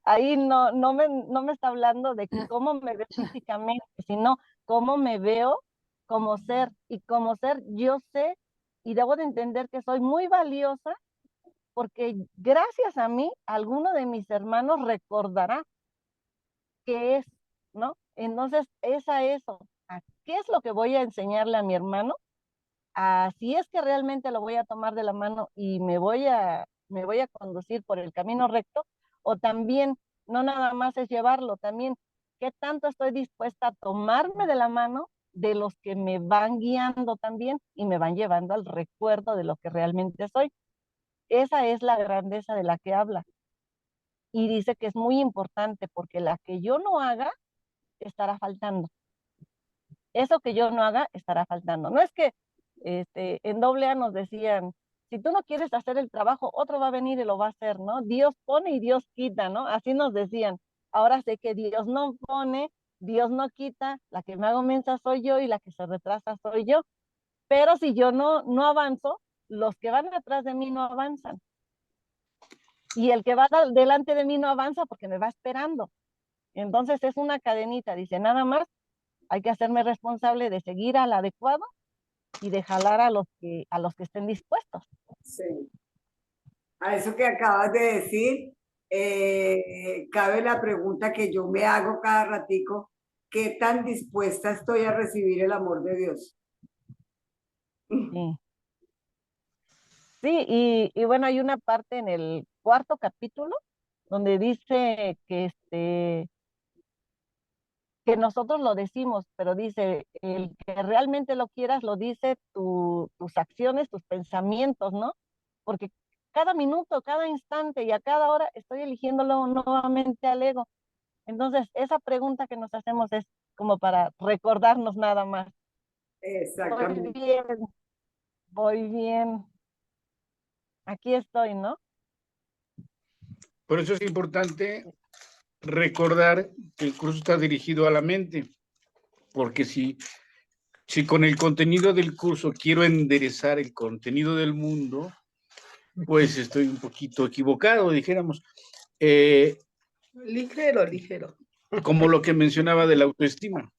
ahí no me está hablando de cómo me veo físicamente, sino cómo me veo como ser. Y como ser, yo sé y debo de entender que soy muy valiosa porque gracias a mí, alguno de mis hermanos recordará qué es, ¿no? Entonces, es a eso. ¿A qué es lo que voy a enseñarle a mi hermano? Si es que realmente lo voy a tomar de la mano y me voy a conducir por el camino recto, o también, no nada más es llevarlo, también, ¿qué tanto estoy dispuesta a tomarme de la mano de los que me van guiando también y me van llevando al recuerdo de lo que realmente soy? Esa es la grandeza de la que habla. Y dice que es muy importante porque la que yo no haga estará faltando. Eso que yo no haga estará faltando. No es que en AA nos decían, si tú no quieres hacer el trabajo, otro va a venir y lo va a hacer, ¿no? Dios pone y Dios quita, ¿no? Así nos decían. Ahora sé que Dios no pone, Dios no quita, la que me hago mensa soy yo y la que se retrasa soy yo. Pero si yo no avanzo, los que van atrás de mí no avanzan. Y el que va delante de mí no avanza porque me va esperando. Entonces es una cadenita, dice, nada más hay que hacerme responsable de seguir al adecuado y de jalar a los que estén dispuestos. Sí. A eso que acabas de decir, cabe la pregunta que yo me hago cada ratico, ¿qué tan dispuesta estoy a recibir el amor de Dios? Sí, sí, y bueno, hay una parte en el 4.º donde dice que nosotros lo decimos, pero dice, el que realmente lo quieras lo dice tus acciones, tus pensamientos, ¿no? Porque cada minuto, cada instante y a cada hora estoy eligiéndolo nuevamente al ego. Entonces, esa pregunta que nos hacemos es como para recordarnos nada más. Voy Exactamente. bien, voy bien, aquí estoy, ¿no? Por eso es importante recordar que el curso está dirigido a la mente, porque si con el contenido del curso quiero enderezar el contenido del mundo, pues estoy un poquito equivocado, dijéramos. Ligero, ligero. Como lo que mencionaba de la autoestima.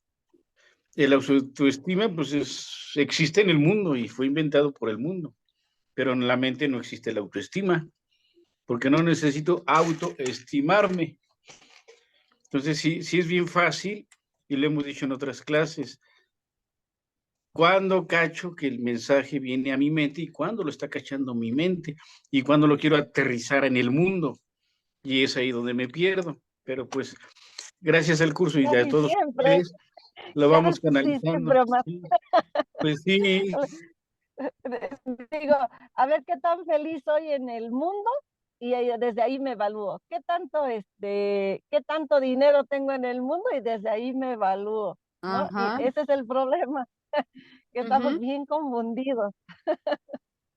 El autoestima, pues, existe en el mundo y fue inventado por el mundo, pero en la mente no existe la autoestima, porque no necesito autoestimarme. Entonces, sí es bien fácil, y lo hemos dicho en otras clases, cuando cacho que el mensaje viene a mi mente y cuando lo está cachando mi mente y cuando lo quiero aterrizar en el mundo. Y es ahí donde me pierdo. Pero pues, gracias al curso y a Casi todos siempre, ustedes, lo vamos casi canalizando. siempre, Omar. Sí, pues sí, Digo, a ver qué tan feliz soy en el mundo y desde ahí me evalúo. ¿Qué tanto dinero tengo en el mundo? Y desde ahí me evalúo, ¿no? Y Ajá, ese es el problema, que estamos ujú, bien confundidos.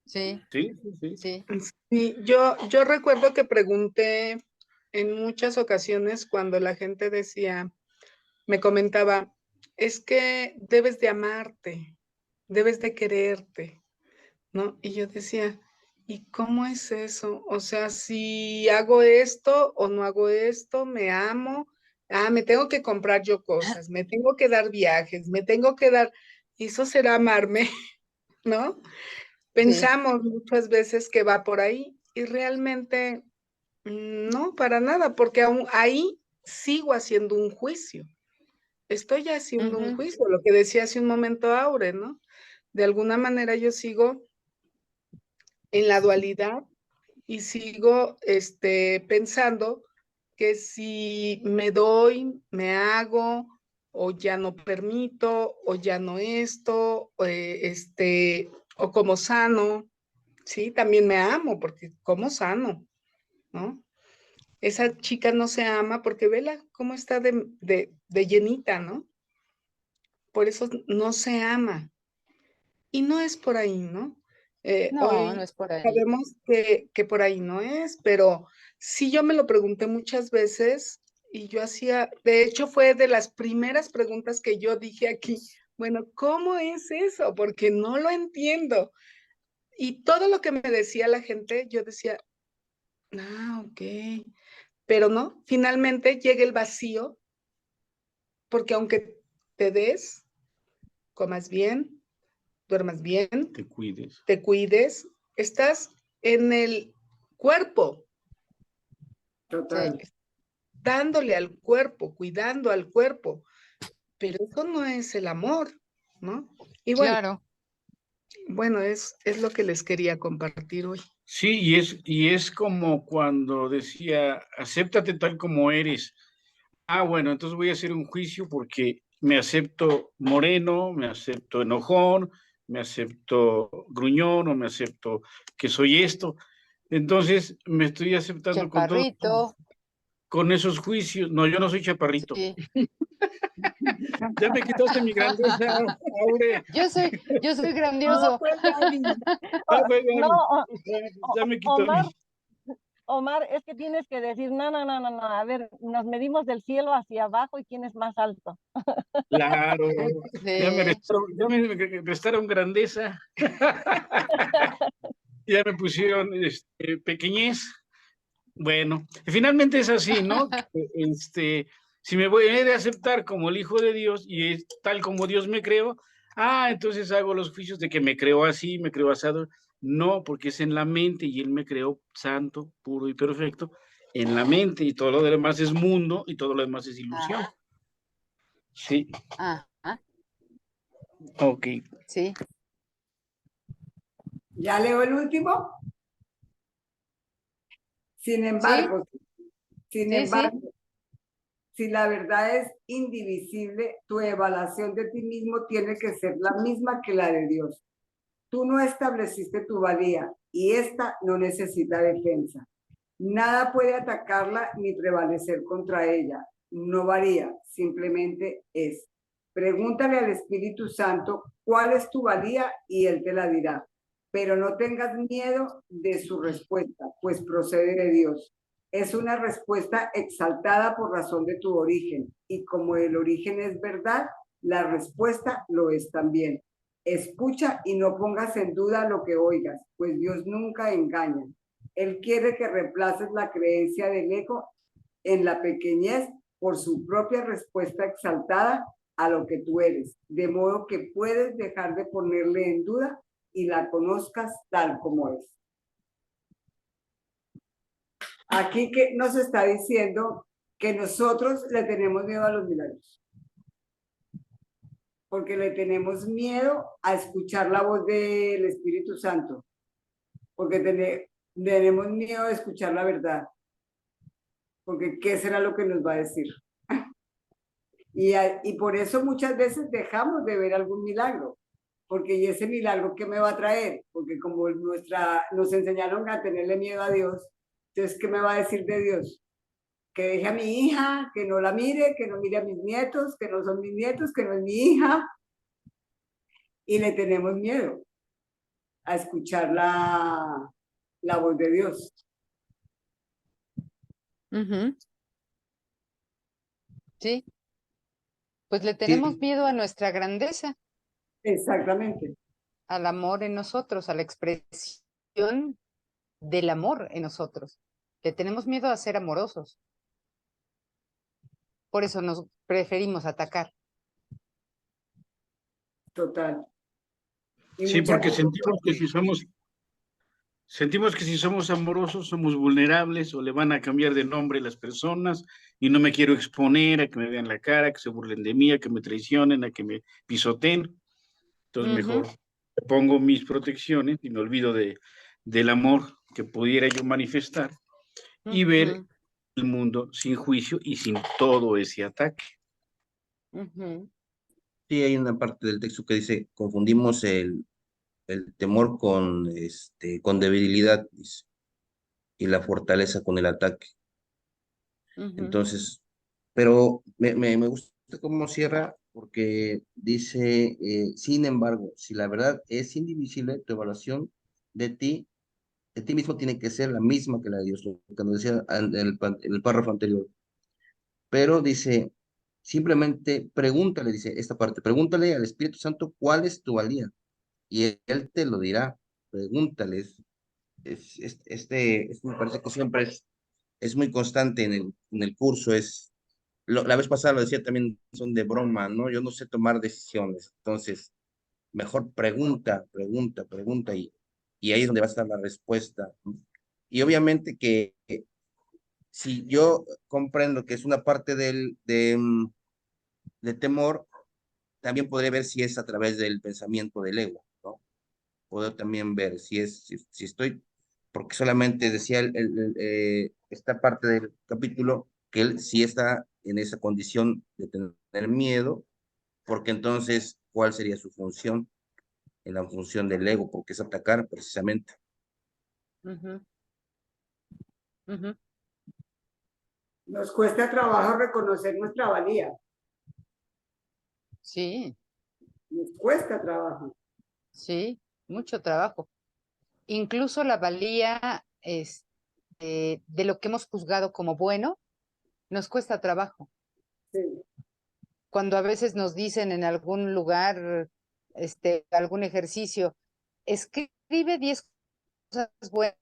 sí, sí, sí. sí. Sí, yo recuerdo que pregunté en muchas ocasiones cuando la gente decía, me comentaba, es que debes de amarte, debes de quererte, ¿no? Y yo decía, ¿y cómo es eso? O sea, si hago esto o no hago esto, me amo, me tengo que comprar yo cosas, me tengo que dar viajes, me tengo que dar, ¿y eso será amarme? ¿No? Sí. Pensamos muchas veces que va por ahí y realmente no, para nada, porque aún ahí sigo haciendo un juicio. Estoy haciendo un Ujú, juicio, lo que decía hace un momento Aure, ¿no? De alguna manera yo sigo en la dualidad y sigo pensando que si me doy, me hago, o ya no permito, o ya no esto, o como sano, ¿sí? También me amo porque como sano, ¿no? Esa chica no se ama porque vela cómo está de llenita, ¿no? Por eso no se ama. Y no es por ahí, ¿no? No, no Hoy es por ahí. sabemos que por ahí no es, pero sí yo me lo pregunté muchas veces y yo hacía, de hecho fue de las primeras preguntas que yo dije aquí, bueno, ¿cómo es eso? Porque no lo entiendo. Y todo lo que me decía la gente, yo decía, ok, pero no, finalmente llega el vacío, porque aunque te des, comas bien, duermas bien, Te cuides. te cuides, estás en el cuerpo, Total. dándole al cuerpo, cuidando al cuerpo, pero eso no es el amor, ¿no? Y Claro. bueno, es lo que les quería compartir hoy. Sí, y es como cuando decía, acéptate tal como eres. Ah, bueno, entonces voy a hacer un juicio porque me acepto moreno, me acepto enojón, me acepto gruñón o me acepto que soy esto. Entonces me estoy aceptando con todo, Chaparrito. con esos juicios. No, yo no soy chaparrito. Sí. Ya me quitaste mi grandeza, Aure. Yo soy No, grandioso. pues, Gaby. Ah, fue No, Gaby. Ya me quitó Omar, mi... Omar, es que tienes que decir, no, a ver, nos medimos del cielo hacia abajo y quién es más alto. Claro, Sí. ya me restaron grandeza. Ya me pusieron pequeñez. Bueno, finalmente es así, ¿no? Si me voy a aceptar como el Hijo de Dios y es tal como Dios me creó, entonces hago los juicios de que me creó así, me creó asado. No, porque es en la mente y Él me creó santo, puro y perfecto en la mente y todo lo demás es mundo y todo lo demás es ilusión. Sí, Ah, ok. sí. ¿Ya leo el último? Sin Sí, embargo, sin sí, sí. embargo, si la verdad es indivisible, tu evaluación de ti mismo tiene que ser la misma que la de Dios. Tú no estableciste tu valía y esta no necesita defensa. Nada puede atacarla ni prevalecer contra ella. No varía, simplemente es. Pregúntale al Espíritu Santo cuál es tu valía y él te la dirá. Pero no tengas miedo de su respuesta, pues procede de Dios. Es una respuesta exaltada por razón de tu origen, y como el origen es verdad, la respuesta lo es también. Escucha y no pongas en duda lo que oigas, pues Dios nunca engaña. Él quiere que reemplaces la creencia del ego en la pequeñez por su propia respuesta exaltada a lo que tú eres, de modo que puedes dejar de ponerle en duda y la conozcas tal como es. Aquí que nos está diciendo que nosotros le tenemos miedo a los milagros, porque le tenemos miedo a escuchar la voz del Espíritu Santo, porque tenemos miedo de escuchar la verdad, porque ¿qué será lo que nos va a decir? Y por eso muchas veces dejamos de ver algún milagro, porque ¿y ese milagro qué me va a traer? Porque como nos enseñaron a tenerle miedo a Dios, entonces ¿qué me va a decir de Dios? Que deje a mi hija, que no la mire, que no mire a mis nietos, que no son mis nietos, que no es mi hija, y le tenemos miedo a escuchar la voz de Dios. Ujú. Sí. Pues le Sí, tenemos miedo a nuestra grandeza, Exactamente, al amor en nosotros, a la expresión del amor en nosotros. Le tenemos miedo a ser amorosos. Por eso nos preferimos atacar. total. Y Sí, muchas porque veces sentimos que si somos amorosos somos vulnerables o le van a cambiar de nombre las personas y no me quiero exponer a que me vean la cara, que se burlen de mí, a que me traicionen, a que me pisoteen. Entonces mejor pongo mis protecciones y me olvido del amor que pudiera yo manifestar y ver el mundo sin juicio y sin todo ese ataque. Ujú, Sí, hay una parte del texto que dice, confundimos el temor con debilidad, dice, y la fortaleza con el ataque. ujú. Entonces, pero me gusta cómo cierra porque dice, sin embargo, si la verdad es indivisible, tu evaluación de ti mismo tiene que ser la misma que la de Dios, lo que nos decía en el párrafo anterior. Pero dice, simplemente pregúntale, dice esta parte, pregúntale al Espíritu Santo cuál es tu valía y él te lo dirá. Pregúntale. Este me parece que siempre es muy constante en el curso. La vez pasada lo decía también, son de broma, ¿no? Yo no sé tomar decisiones. Entonces, mejor pregunta, pregunta, pregunta y ahí es donde va a estar la respuesta, ¿no? Y obviamente que si yo comprendo que es una parte de temor, también podré ver si es a través del pensamiento del ego, ¿no? Puedo también ver si estoy, porque solamente decía esta parte del capítulo que él sí está en esa condición de tener miedo, porque entonces, ¿cuál sería su función? En la función del ego, porque es atacar precisamente. Ujú, ujú. Nos cuesta trabajo reconocer nuestra valía, Sí, nos cuesta trabajo. sí, mucho trabajo. Incluso la valía de lo que hemos juzgado como bueno, nos cuesta trabajo. Sí, Cuando a veces nos dicen en algún lugar, algún ejercicio, escribe 10 cosas buenas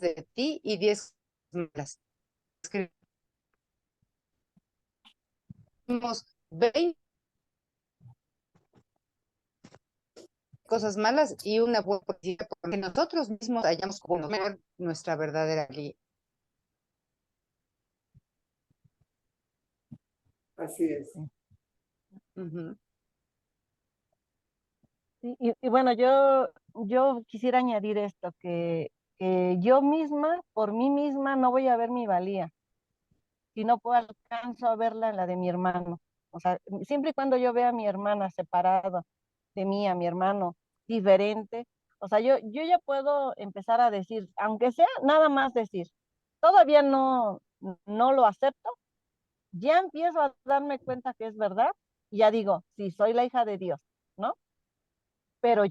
de ti y 10 malas. Escribimos 20 cosas malas y una buena positiva, porque nosotros mismos hayamos como nuestra verdadera valía. así es. Ujú, Y bueno, yo quisiera añadir esto, que yo misma, por mí misma, no voy a ver mi valía, si no puedo alcanzo a verla en la de mi hermano. O sea, siempre y cuando yo vea a mi hermana separada de mí, a mi hermano diferente, o sea, yo ya puedo empezar a decir, aunque sea nada más decir, todavía no lo acepto, ya empiezo a darme cuenta que es verdad, y ya digo, sí, soy la hija de Dios, ¿no? Pero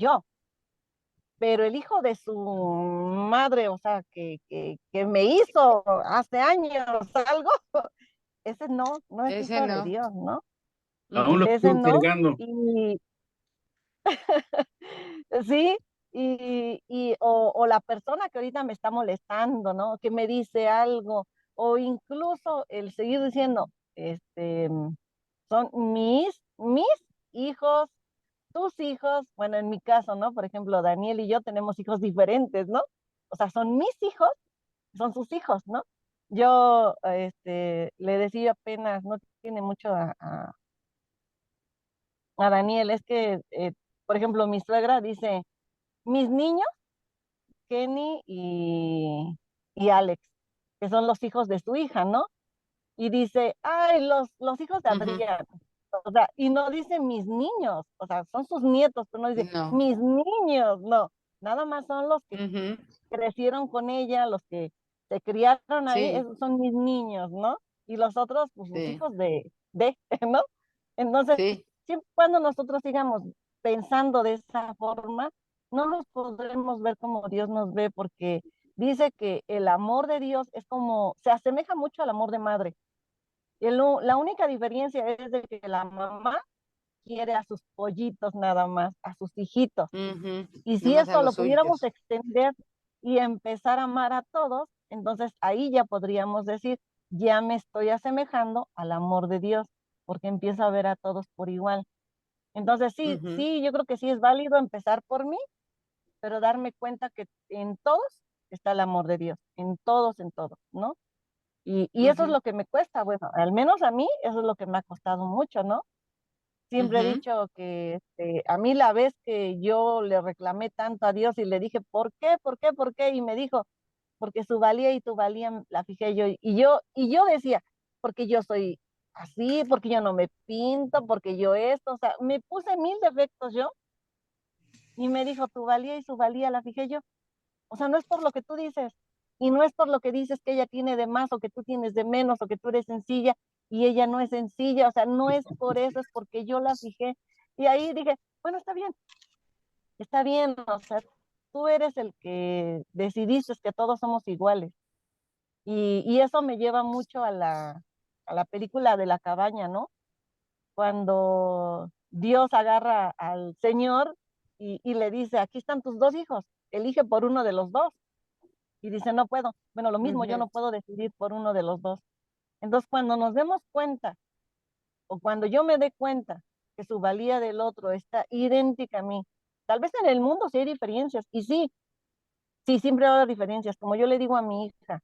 pero el hijo de su madre, o sea, que me hizo hace años algo, ese no es ese hijo de no. Dios, ¿no? Aún Ujú, lo Ese sigo no, cargando. y sí, o la persona que ahorita me está molestando, ¿no? Que me dice algo, o incluso el seguir diciendo, son mis hijos, tus hijos, bueno, en mi caso, ¿no? Por ejemplo, Daniel y yo tenemos hijos diferentes, ¿no? O sea, son mis hijos, son sus hijos, ¿no? Yo, le decía apenas, no tiene mucho a Daniel, es que, por ejemplo, mi suegra dice, mis niños, Kenny y Alex, que son los hijos de su hija, ¿no? Y dice, ay, los hijos de ujú. Adrián. O sea, y no dice mis niños, o sea, son sus nietos, pero no dice No. mis niños, no. Nada más son los que Ujú, crecieron con ella, los que se criaron ahí, sí, esos son mis niños, ¿no? Y los otros, pues sus sí, hijos ¿no? Entonces, sí. siempre cuando nosotros sigamos pensando de esa forma, no nos podremos ver como Dios nos ve, porque dice que el amor de Dios es como, se asemeja mucho al amor de madre. La única diferencia es de que la mamá quiere a sus pollitos nada más, a sus hijitos. Ujú, Y si nomás a eso lo los pudiéramos suyos. extender y empezar a amar a todos, entonces ahí ya podríamos decir, ya me estoy asemejando al amor de Dios, porque empiezo a ver a todos por igual. Entonces sí, Ujú, sí, yo creo que sí es válido empezar por mí, pero darme cuenta que en todos está el amor de Dios, en todos, ¿no? Y eso es ujú, lo que me cuesta, bueno, al menos a mí eso es lo que me ha costado mucho, ¿no? Siempre he ujú, dicho que a mí la vez que yo le reclamé tanto a Dios y le dije, ¿por qué? ¿Por qué? ¿Por qué? Y me dijo, porque su valía y tu valía la fijé yo. Y yo decía, porque yo soy así, porque yo no me pinto, porque yo esto, o sea, me puse 1000 defectos yo, y me dijo, tu valía y su valía la fijé yo. O sea, no es por lo que tú dices, y no es por lo que dices que ella tiene de más, o que tú tienes de menos, o que tú eres sencilla, y ella no es sencilla, o sea, no es por eso, es porque yo la fijé. Y ahí dije, bueno, está bien, o sea, tú eres el que decidiste que todos somos iguales. Y eso me lleva mucho a la película de la cabaña, ¿no? Cuando Dios agarra al Señor y le dice, aquí están tus 2 hijos, elige por uno de los dos. Y dice, no puedo. Bueno, lo mismo, yo no puedo decidir por uno de los dos. Entonces, cuando nos demos cuenta, o cuando yo me dé cuenta que su valía del otro está idéntica a mí, tal vez en el mundo sí hay diferencias, y sí, sí, siempre va a haber diferencias, como yo le digo a mi hija,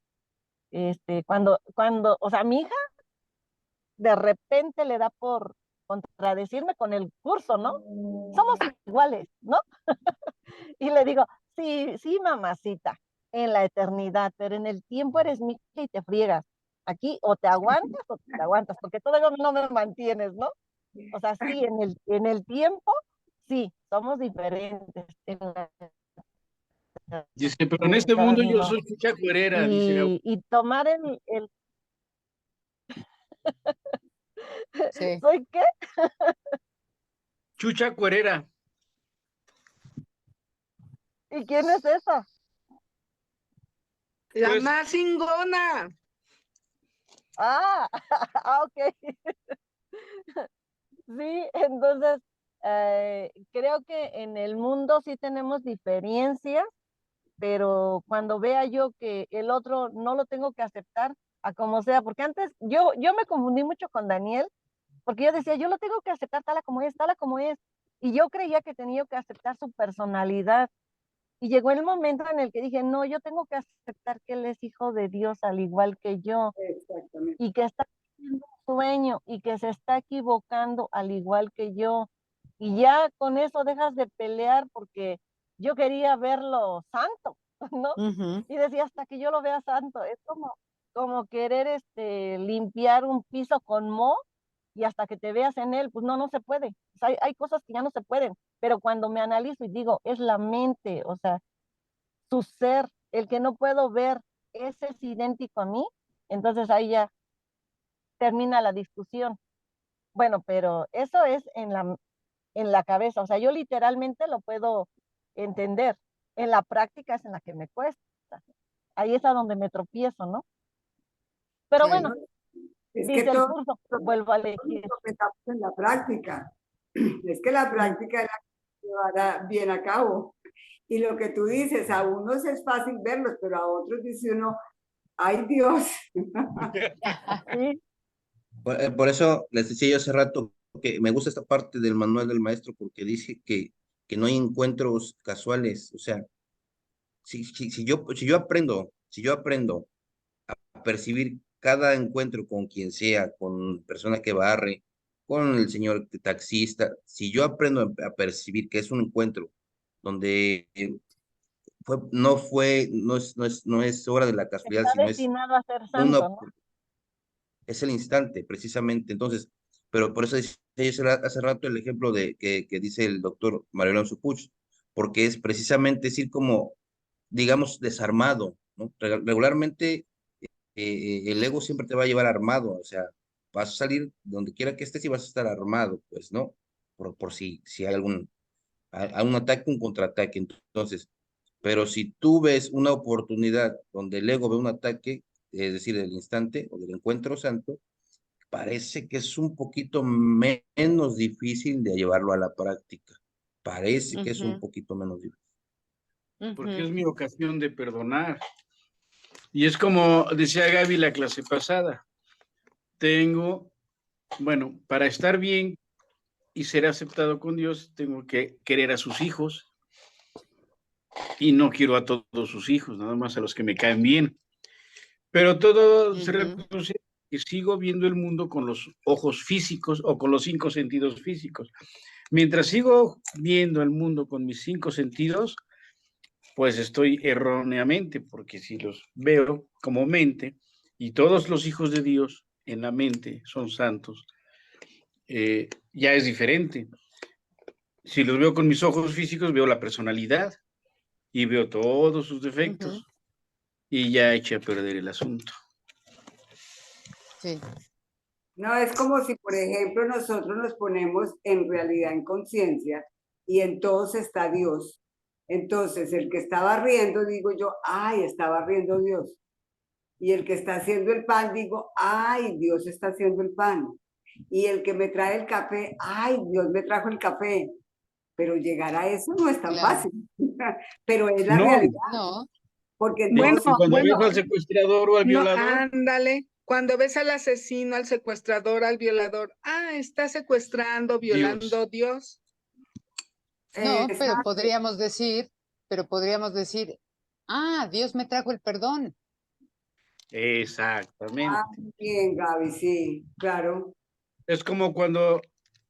o sea, mi hija de repente le da por contradecirme con el curso, ¿no? Somos iguales, ¿no? Y le digo, sí, sí, mamacita, en la eternidad, pero en el tiempo eres mi hija y te friegas. Aquí o te aguantas o te aguantas, porque todavía no me mantienes, ¿no? O sea, sí, en el tiempo, sí, somos diferentes. Dice, pero en este mundo yo No. soy chucha cuerera, dice Y tomar Sí. ¿soy qué? chucha cuerera. ¿Y quién es esa? La Pues, más chingona. Ah, ok. Sí, entonces creo que en el mundo sí tenemos diferencias, pero cuando vea yo que el otro no lo tengo que aceptar a como sea, porque antes yo me confundí mucho con Daniel, porque yo decía, yo lo tengo que aceptar tal a como es, y yo creía que tenía que aceptar su personalidad, y llegó el momento en el que dije, no, yo tengo que aceptar que él es hijo de Dios al igual que yo, Exactamente. y que está teniendo un sueño y que se está equivocando al igual que yo. Y ya con eso dejas de pelear porque yo quería verlo santo, ¿no? Ujú. Y decía, hasta que yo lo vea santo, es como querer limpiar un piso con moho y hasta que te veas en él, pues no, no se puede. O sea, hay cosas que ya no se pueden, pero cuando me analizo y digo, es la mente, o sea, su ser, el que no puedo ver, ese es idéntico a mí, entonces ahí ya termina la discusión. Bueno, pero eso es en la cabeza, o sea, yo literalmente lo puedo entender. En la práctica es en la que me cuesta. Ahí es a donde me tropiezo, ¿no? Pero Sí. bueno, Bueno, es que dice el todo curso, lo vuelvo a elegir. empezamos en la práctica. Es que la Sí, práctica es la que llevará bien a cabo. Y lo que tú dices, a unos es fácil verlos, pero a otros dice uno, ay Dios. sí, Por eso les decía yo hace rato que me gusta esta parte del manual del maestro porque dice que no hay encuentros casuales. O sea, si yo aprendo a percibir cada encuentro con quien sea, con persona que barre, con el señor taxista, si yo aprendo a percibir que es un encuentro donde no es obra de la casualidad, está sino es destinado a ser una, santo, ¿no? es el instante, precisamente. Entonces, pero por eso decía yo hace rato el ejemplo que dice el doctor Mario Alonso Puig, porque es precisamente decir como, digamos, desarmado, ¿no? Regularmente el ego siempre te va a llevar armado, o sea, vas a salir donde quiera que estés y vas a estar armado, pues, ¿no? Por si hay algún ataque, un contraataque. Entonces, pero si tú ves una oportunidad donde el ego ve un ataque, es decir, del instante o del encuentro santo, parece que es un poquito menos difícil de llevarlo a la práctica. Parece que es un Ujú, poquito menos difícil. porque ujú. es mi ocasión de perdonar. Y es como decía Gaby la clase pasada, bueno, para estar bien y ser aceptado con Dios, tengo que querer a sus hijos y no quiero a todos sus hijos, nada más a los que me caen bien. Pero todo se Ujú. reduce a que sigo viendo el mundo con los ojos físicos o con los 5 sentidos físicos. Mientras sigo viendo el mundo con mis 5 sentidos, pues estoy erróneamente, porque si los veo como mente y todos los hijos de Dios en la mente son santos, ya es diferente. Si los veo con mis ojos físicos, veo la personalidad y veo todos sus defectos y ya eché a perder el asunto. Sí. No, es como si, por ejemplo, nosotros nos ponemos en realidad en conciencia y en todos está Dios. Entonces, el que estaba riendo, digo yo, ay, estaba riendo Dios. Y el que está haciendo el pan, digo, ay, Dios está haciendo el pan. Y el que me trae el café, ay, Dios me trajo el café. Pero llegar a eso no es tan Claro. fácil. Pero es la No. realidad. No, Porque Bueno, entonces, Y cuando bueno, ves al secuestrador o al no, violador, ándale. Cuando ves al asesino, al secuestrador, al violador, está secuestrando, violando Dios. no, pero exacto. podríamos decir, Dios me trajo el perdón. exactamente. Bien, Gaby, sí, claro. Es como cuando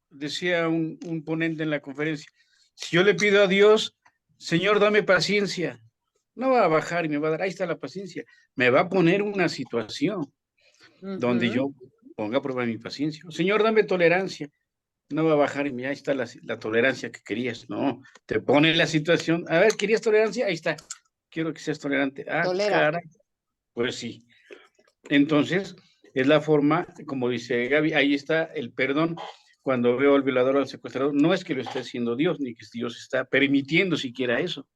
decía un ponente en la conferencia, si yo le pido a Dios, Señor, dame paciencia, no va a bajar y me va a dar, ahí está la paciencia, me va a poner una situación donde yo ponga a prueba mi paciencia. Señor, dame tolerancia, no va a bajar y ahí está la tolerancia que querías, no, te pone la situación, a ver, ¿querías tolerancia? Ahí está, quiero que seas tolerante. Tolera. Caray, pues sí. Entonces, es la forma, como dice Gaby, ahí está el perdón. Cuando veo al violador o al secuestrador, no es que lo esté haciendo Dios, ni que Dios está permitiendo siquiera eso.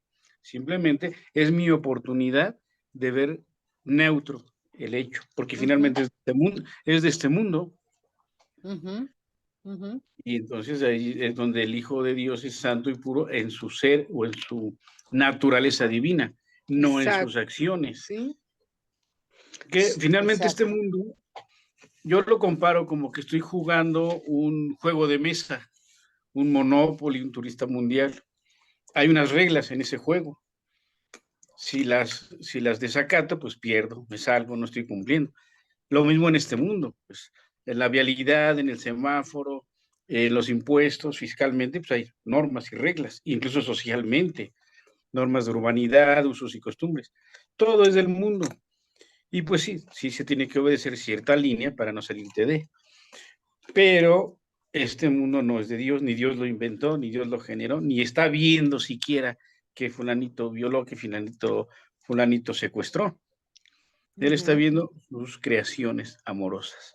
Simplemente es mi oportunidad de ver neutro el hecho, porque finalmente es de este mundo, y entonces ahí es donde el Hijo de Dios es santo y puro en su ser o en su naturaleza divina, no en sus acciones. ¿Sí? Que finalmente Exacto. este mundo, yo lo comparo como que estoy jugando un juego de mesa, un Monopoly, un turista mundial. Hay unas reglas en ese juego. Si las desacato, pues pierdo, me salgo, no estoy cumpliendo. Lo mismo en este mundo, pues en la vialidad, en el semáforo, en los impuestos, fiscalmente, pues hay normas y reglas, incluso socialmente, normas de urbanidad, usos y costumbres. Todo es del mundo. Y pues sí se tiene que obedecer cierta línea para no salirte de. Pero este mundo no es de Dios, ni Dios lo inventó, ni Dios lo generó, ni está viendo siquiera que fulanito violó, que fulanito secuestró. Él está viendo sus creaciones amorosas.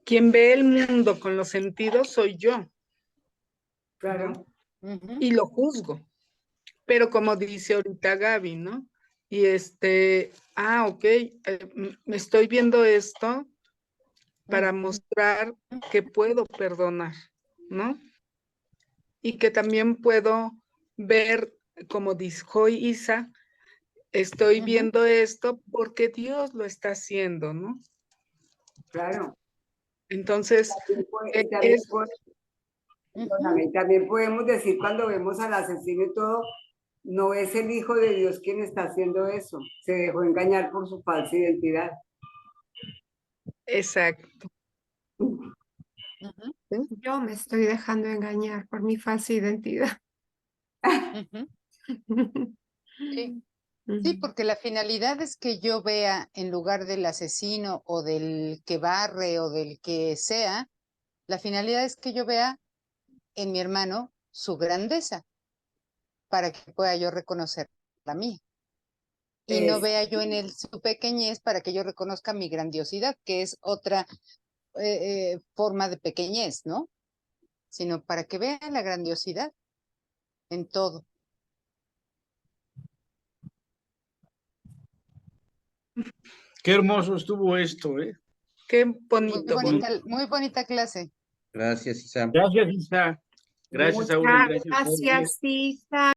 Quien ve el mundo con los sentidos soy yo. Claro. Y lo juzgo. Pero como dice ahorita Gaby, ¿no? Y ok, me estoy viendo esto para mostrar que puedo perdonar, ¿no? Y que también puedo ver, como dijo Isa, estoy viendo esto porque Dios lo está haciendo, ¿no? Claro. Entonces, también podemos decir cuando vemos al asesino y todo, no es el Hijo de Dios quien está haciendo eso, se dejó engañar por su falsa identidad. Exacto. Yo me estoy dejando engañar por mi falsa identidad. Sí. Sí, porque la finalidad es que yo vea, en lugar del asesino o del que barre o del que sea, la finalidad es que yo vea en mi hermano su grandeza, para que pueda yo reconocer la mía. Y no vea yo en él su pequeñez, para que yo reconozca mi grandiosidad, que es otra forma de pequeñez, ¿no? Sino para que vea la grandiosidad en todo. Qué hermoso estuvo esto, ¿eh? Qué bonito. Muy bonita clase. Gracias, Isa. Gracias, Isa. Gracias, Aurel. Gracias, Jorge. Gracias, Isa.